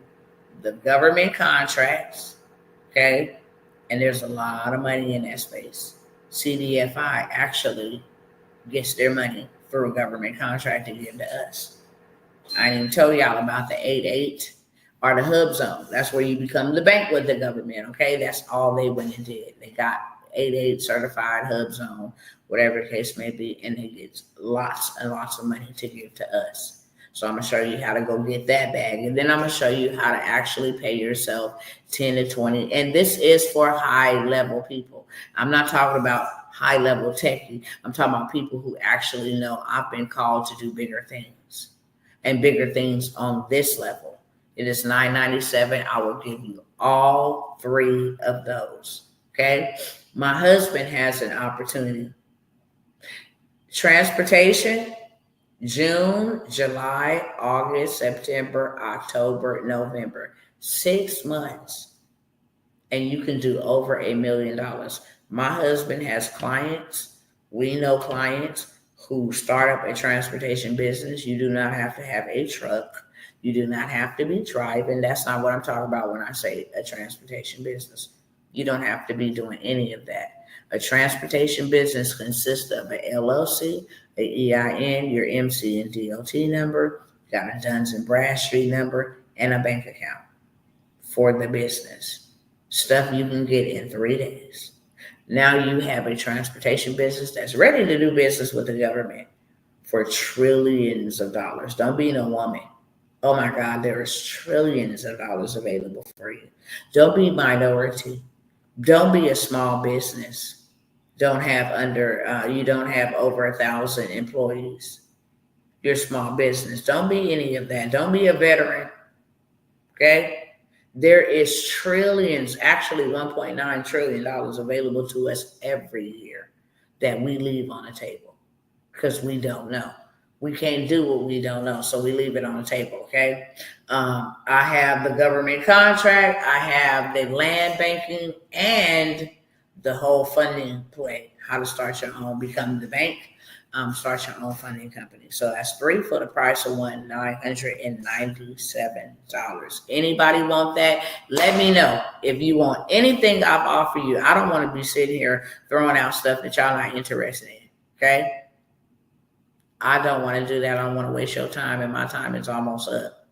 the government contracts, okay? And there's a lot of money in that space. CDFI actually gets their money through a government contract to give to us. I didn't tell y'all about the 8-8 or the hub zone. That's where you become the bank with the government, okay? That's all they went and did. They got 8-8 certified hub zone, whatever the case may be, and they get lots and lots of money to give to us. So I'm going to show you how to go get that bag. And then I'm going to show you how to actually pay yourself 10 to 20. And this is for high level people. I'm not talking about high level techie. I'm talking about people who actually know I've been called to do bigger things and bigger things on this level. It is $9.97. I will give you all three of those. Okay. My husband has an opportunity. Transportation, June, July, August, September, October, November, 6 months. And you can do over $1 million. My husband has clients. We know clients who start up a transportation business. You do not have to have a truck. You do not have to be driving. That's not what I'm talking about when I say a transportation business. You don't have to be doing any of that. A transportation business consists of an LLC, an EIN, your MC and DOT number, got a Duns and Bradstreet number, and a bank account for the business. Stuff you can get in 3 days. Now you have a transportation business that's ready to do business with the government for trillions of dollars. Don't be no woman. Oh my God, there is trillions of dollars available for you. Don't be minority. Don't be a small business. You don't have over 1,000 employees. You're a small business. Don't be any of that. Don't be a veteran. Okay? There is trillions, actually $1.9 trillion available to us every year that we leave on the table because we don't know. We can't do what we don't know, so we leave it on the table, okay? I have the government contract. I have the land banking and the whole funding play, how to start your own, become the bank, start your own funding company. So that's 3 for the price of one, $997. Anybody want that? Let me know. If you want anything I've offered you, I don't want to be sitting here throwing out stuff that y'all not interested in, okay? I don't want to do that. I don't want to waste your time, and my time is almost up.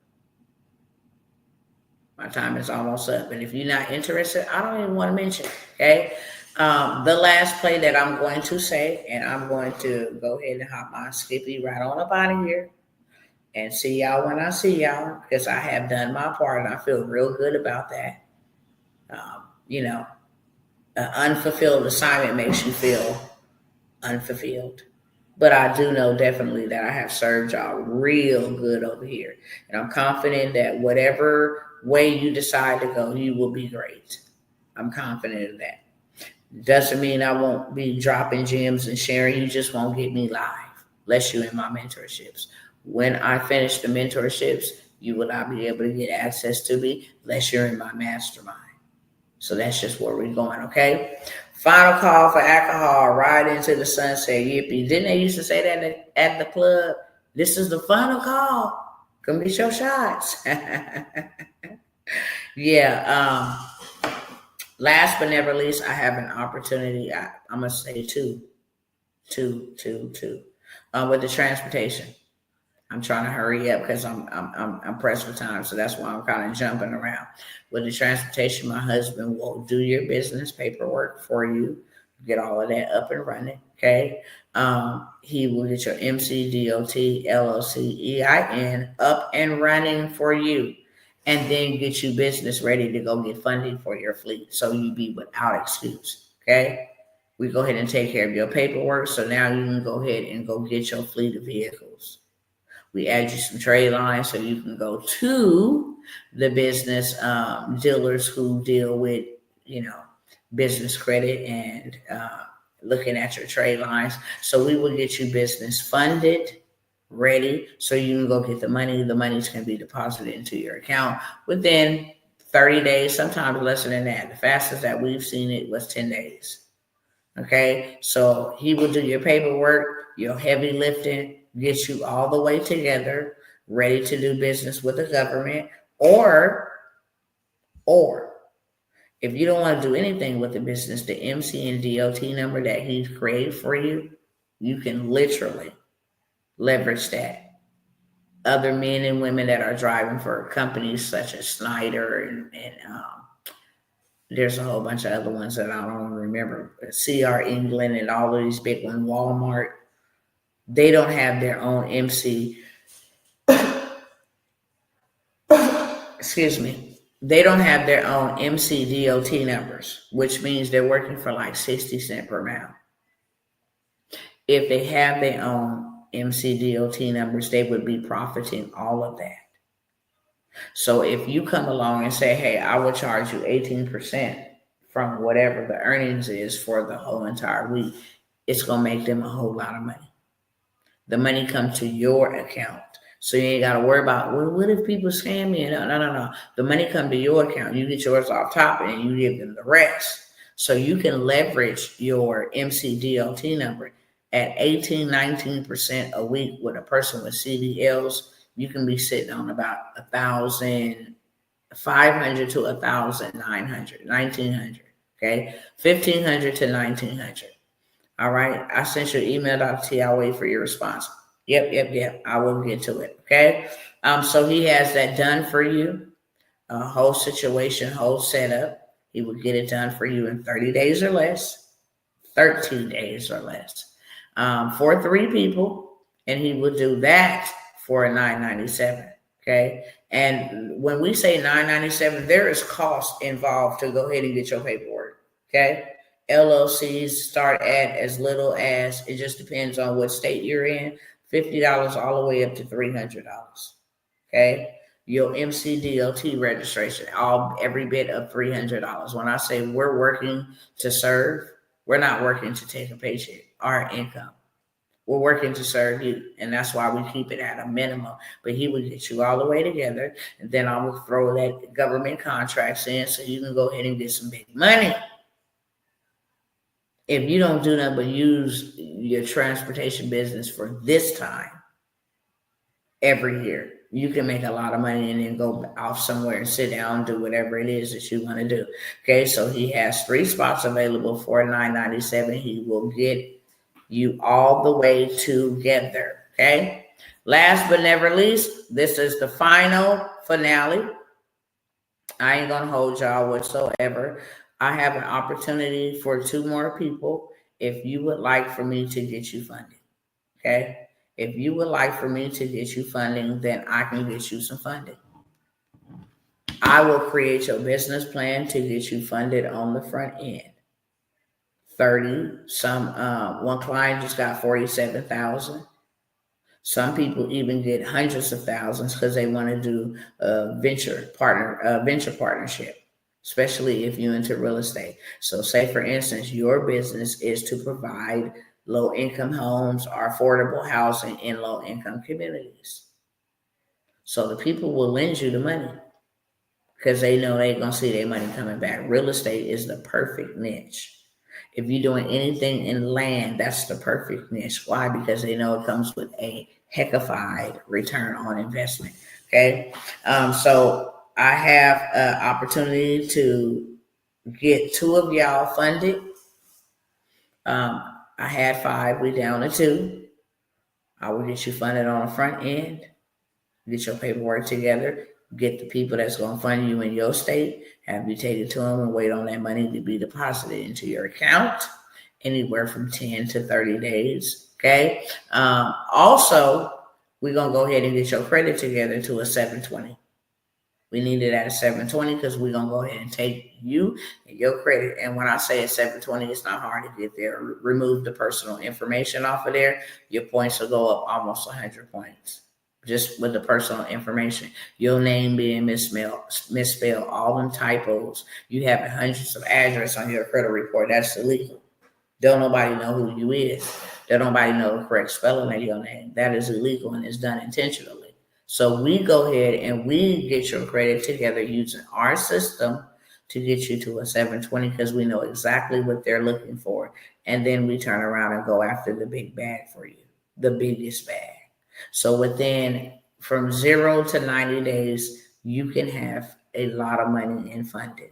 My time is almost up. And if you're not interested, I don't even want to mention it, okay? The last play that I'm going to say, and I'm going to go ahead and hop my Skippy right on up out of here and see y'all when I see y'all, because I have done my part, and I feel real good about that. An unfulfilled assignment makes you feel unfulfilled. But I do know definitely that I have served y'all real good over here. And I'm confident that whatever way you decide to go, you will be great. I'm confident of that. Doesn't mean I won't be dropping gems and sharing. You just won't get me live unless you're in my mentorships. When I finish the mentorships, you will not be able to get access to me unless you're in my mastermind. So that's just where we're going, okay? Final call for alcohol, ride into the sunset, yippee. Didn't they used to say that at the club? This is the final call. Come get your shots. Yeah. Last but never least, I have an opportunity. I'm going to say two. With the transportation. I'm trying to hurry up because I'm pressed for time, so that's why I'm kind of jumping around. With the transportation, my husband will do your business paperwork for you, get all of that up and running, okay? He will get your MC, DOT, LLC, EIN up and running for you, and then get you business ready to go get funding for your fleet so you be without excuse, okay? We go ahead and take care of your paperwork. So now you can go ahead and go get your fleet of vehicles. We add you some trade lines so you can go to the business dealers who deal with, business credit and looking at your trade lines. So we will get you business funded, ready, so you can go get the money. The money's can be deposited into your account within 30 days, sometimes less than that. The fastest that we've seen it was 10 days. Okay, so he will do your paperwork, your heavy lifting, get you all the way together, ready to do business with the government, or if you don't want to do anything with the business, the MC and DOT number that he's created for you, you can literally leverage that. Other men and women that are driving for companies such as Snyder and there's a whole bunch of other ones that I don't remember. CR England and all of these big ones, Walmart, they don't have their own MC. Excuse me. They don't have their own MC DOT numbers, which means they're working for like 60 cents per mile. If they have their own MC DOT numbers, they would be profiting all of that. So if you come along and say, hey, I will charge you 18% from whatever the earnings is for the whole entire week, it's going to make them a whole lot of money. The money comes to your account. So you ain't got to worry about, well, what if people scam me? No. The money comes to your account. You get yours off top and you give them the rest. So you can leverage your MCDOT number at 18, 19% a week with a person with CDLs. You can be sitting on about 1,500 to 1,900, 1,900, okay? 1,500 to 1,900. All right, I sent you an email, Dr. T. I'll wait for your response. Yep. I will get to it, okay? So he has that done for you, whole situation, whole setup. He will get it done for you in 30 days or less, 13 days or less, for 3 people, and he will do that for a $997, okay? And when we say $997, there is cost involved to go ahead and get your paperwork, okay? LLCs start at as little as, it just depends on what state you're in, $50 all the way up to $300, okay? Your MCDOT registration, every bit of $300. When I say we're working to serve, we're not working to take a paycheck, our income. We're working to serve you, and that's why we keep it at a minimum. But he will get you all the way together, and then I will throw that government contracts in so you can go ahead and get some big money. If you don't do nothing but use your transportation business for this time every year, you can make a lot of money and then go off somewhere and sit down and do whatever it is that you want to do. Okay, so he has 3 spots available for $997. He will get you all the way together. Okay, last but never least, this is the final finale. I ain't gonna hold y'all whatsoever. I have an opportunity for 2 more people if you would like for me to get you funding. Okay, if you would like for me to get you funding, then I can get you some funding. I will create your business plan to get you funded on the front end. 30, one client just got 47,000. Some people even get hundreds of thousands because they want to do a venture partnership, especially if you're into real estate. So say, for instance, your business is to provide low-income homes or affordable housing in low-income communities. So the people will lend you the money because they know they're going to see their money coming back. Real estate is the perfect niche. If you're doing anything in land, that's the perfect niche. Why? Because they know it comes with a heckified return on investment. Okay. So I have an opportunity to get 2 of y'all funded. I had 5, we down to 2. I will get you funded on the front end, get your paperwork together, get the people that's going to fund you in your state, have you take it to them and wait on that money to be deposited into your account anywhere from 10 to 30 days. Okay. Also, we're going to go ahead and get your credit together to a 720. We need it at a 720 because we're going to go ahead and take you and your credit. And when I say it's 720, it's not hard to get there. Remove the personal information off of there. Your points will go up almost 100 points just with the personal information. Your name being misspelled, all them typos. You having hundreds of addresses on your credit report. That's illegal. Don't nobody know who you is. Don't nobody know the correct spelling of your name. That is illegal and it's done intentionally. So we go ahead and we get your credit together using our system to get you to a 720 because we know exactly what they're looking for. And then we turn around and go after the big bag for you, the biggest bag. So within from 0 to 90 days, you can have a lot of money in funding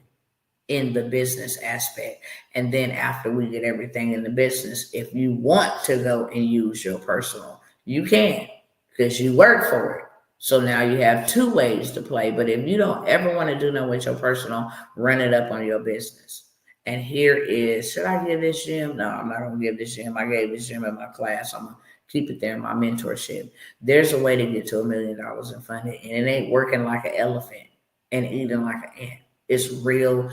in the business aspect. And then after we get everything in the business, if you want to go and use your personal, you can because you work for it. So now you have two ways to play. But if you don't ever want to do nothing with your personal, run it up on your business. And here is, should I give this gem? No, I'm not going to give this gem. I gave this gem in my class. I'm going to keep it there in my mentorship. There's a way to get to $1 million in funding. And it ain't working like an elephant and eating like an ant. It's real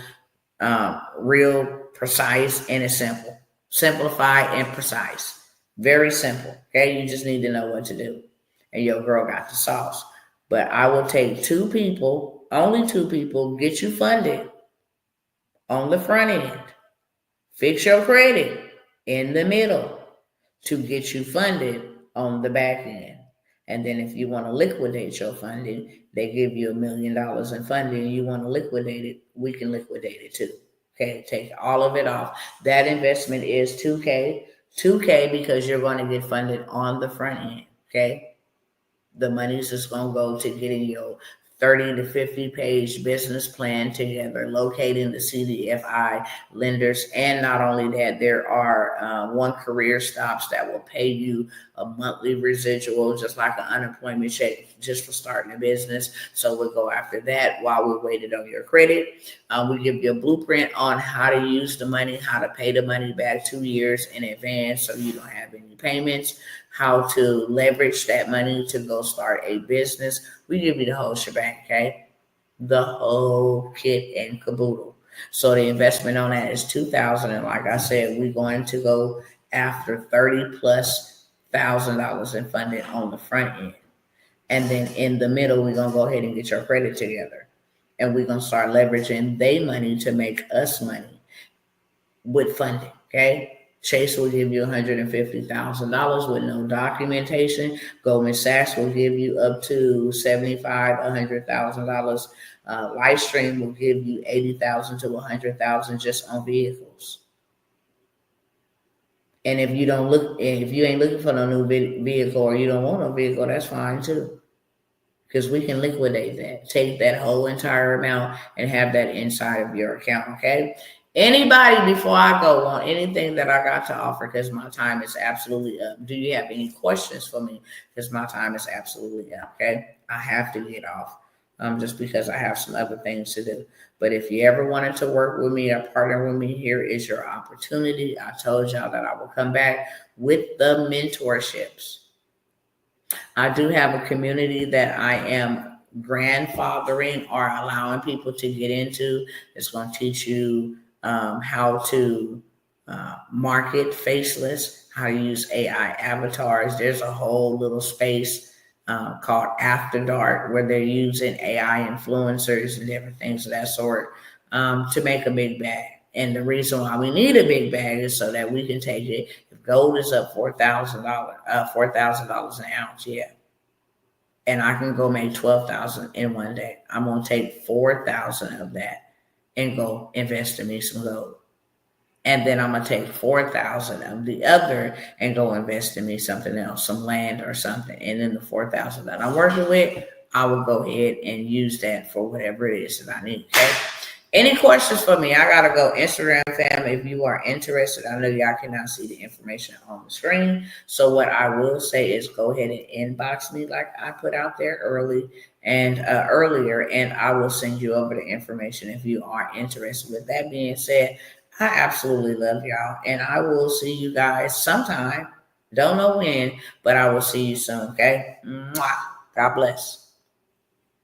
precise, and it's simple. Simplified and precise. Very simple. Okay, you just need to know what to do. And your girl got the sauce. But I will take two people, only two people, get you funded on the front end. Fix your credit in the middle to get you funded on the back end. And then if you want to liquidate your funding, they give you $1 million in funding. You want to liquidate it, we can liquidate it too. Okay, take all of it off. That investment is $2K. $2K because you're going to get funded on the front end. Okay. The money's just going to go to getting your 30 to 50 page business plan together, locating the CDFI lenders. And not only that, there are one Courier stops that will pay you a monthly residual, just like an unemployment check, just for starting a business. So we'll go after that while we're waiting on your credit. We give you a blueprint on how to use the money, how to pay the money back 2 years in advance so you don't have any payments, how to leverage that money to go start a business. We give you the whole shebang, okay? The whole kit and caboodle. So the investment on that is $2,000. And like I said, we're going to go after $30,000+ in funding on the front end. And then in the middle, we're going to go ahead and get your credit together. And we're going to start leveraging their money to make us money with funding, okay? Chase will give you $150,000 with no documentation. Goldman Sachs will give you up to $75,000, $100,000. Livestream will give you $80,000 to $100,000 just on vehicles. And if you ain't looking for no new vehicle or you don't want no vehicle, that's fine too. Because we can liquidate that, take that whole entire amount and have that inside of your account, okay? Anybody, before I go on anything that I got to offer, because my time is absolutely up. Do you have any questions for me? Because my time is absolutely up, okay? I have to get off just because I have some other things to do. But if you ever wanted to work with me or partner with me, here is your opportunity. I told y'all that I will come back with the mentorships. I do have a community that I am grandfathering or allowing people to get into. It's going to teach you how to market faceless, how to use AI avatars. There's a whole little space called After Dark where they're using AI influencers and different things of that sort to make a big bag. And the reason why we need a big bag is so that we can take it. If gold is up $4,000 an ounce, yeah. And I can go make 12,000 in one day. I'm gonna take 4,000 of that and go invest in me some gold. And then I'm gonna take 4,000 of the other and go invest in me something else, some land or something. And then the 4,000 that I'm working with, I will go ahead and use that for whatever it is that I need. Okay. Any questions for me? I gotta go. Instagram fam, if you are interested, I know y'all cannot see the information on the screen. So what I will say is go ahead and inbox me like I put out there earlier, and I will send you over the information if you are interested. With that being said, I absolutely love y'all, and I will see you guys sometime. Don't know when, but I will see you soon. Okay. Mwah. God bless.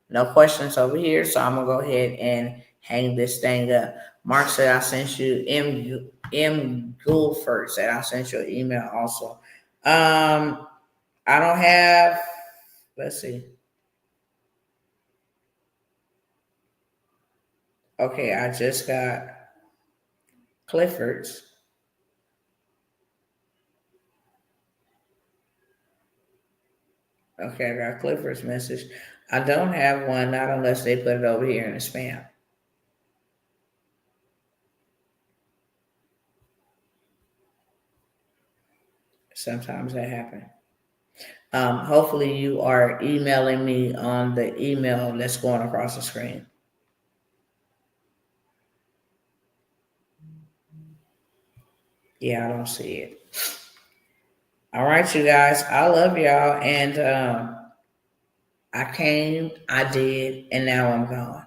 No questions over here, so I'm gonna go ahead and hang this thing up. Mark said I sent you M Gulford said I sent you an email also. I don't have. Let's see. Okay, I just got Clifford's. Okay, I got Clifford's message. I don't have one, not unless they put it over here in the spam. Sometimes that happens. Hopefully you are emailing me on the email that's going across the screen. Yeah, I don't see it. All right, you guys. I love y'all. And I came, I did, and now I'm gone.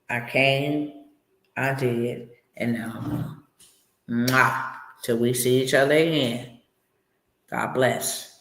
I came, I did, and now I'm gone. Mwah. Till we see each other again. God bless.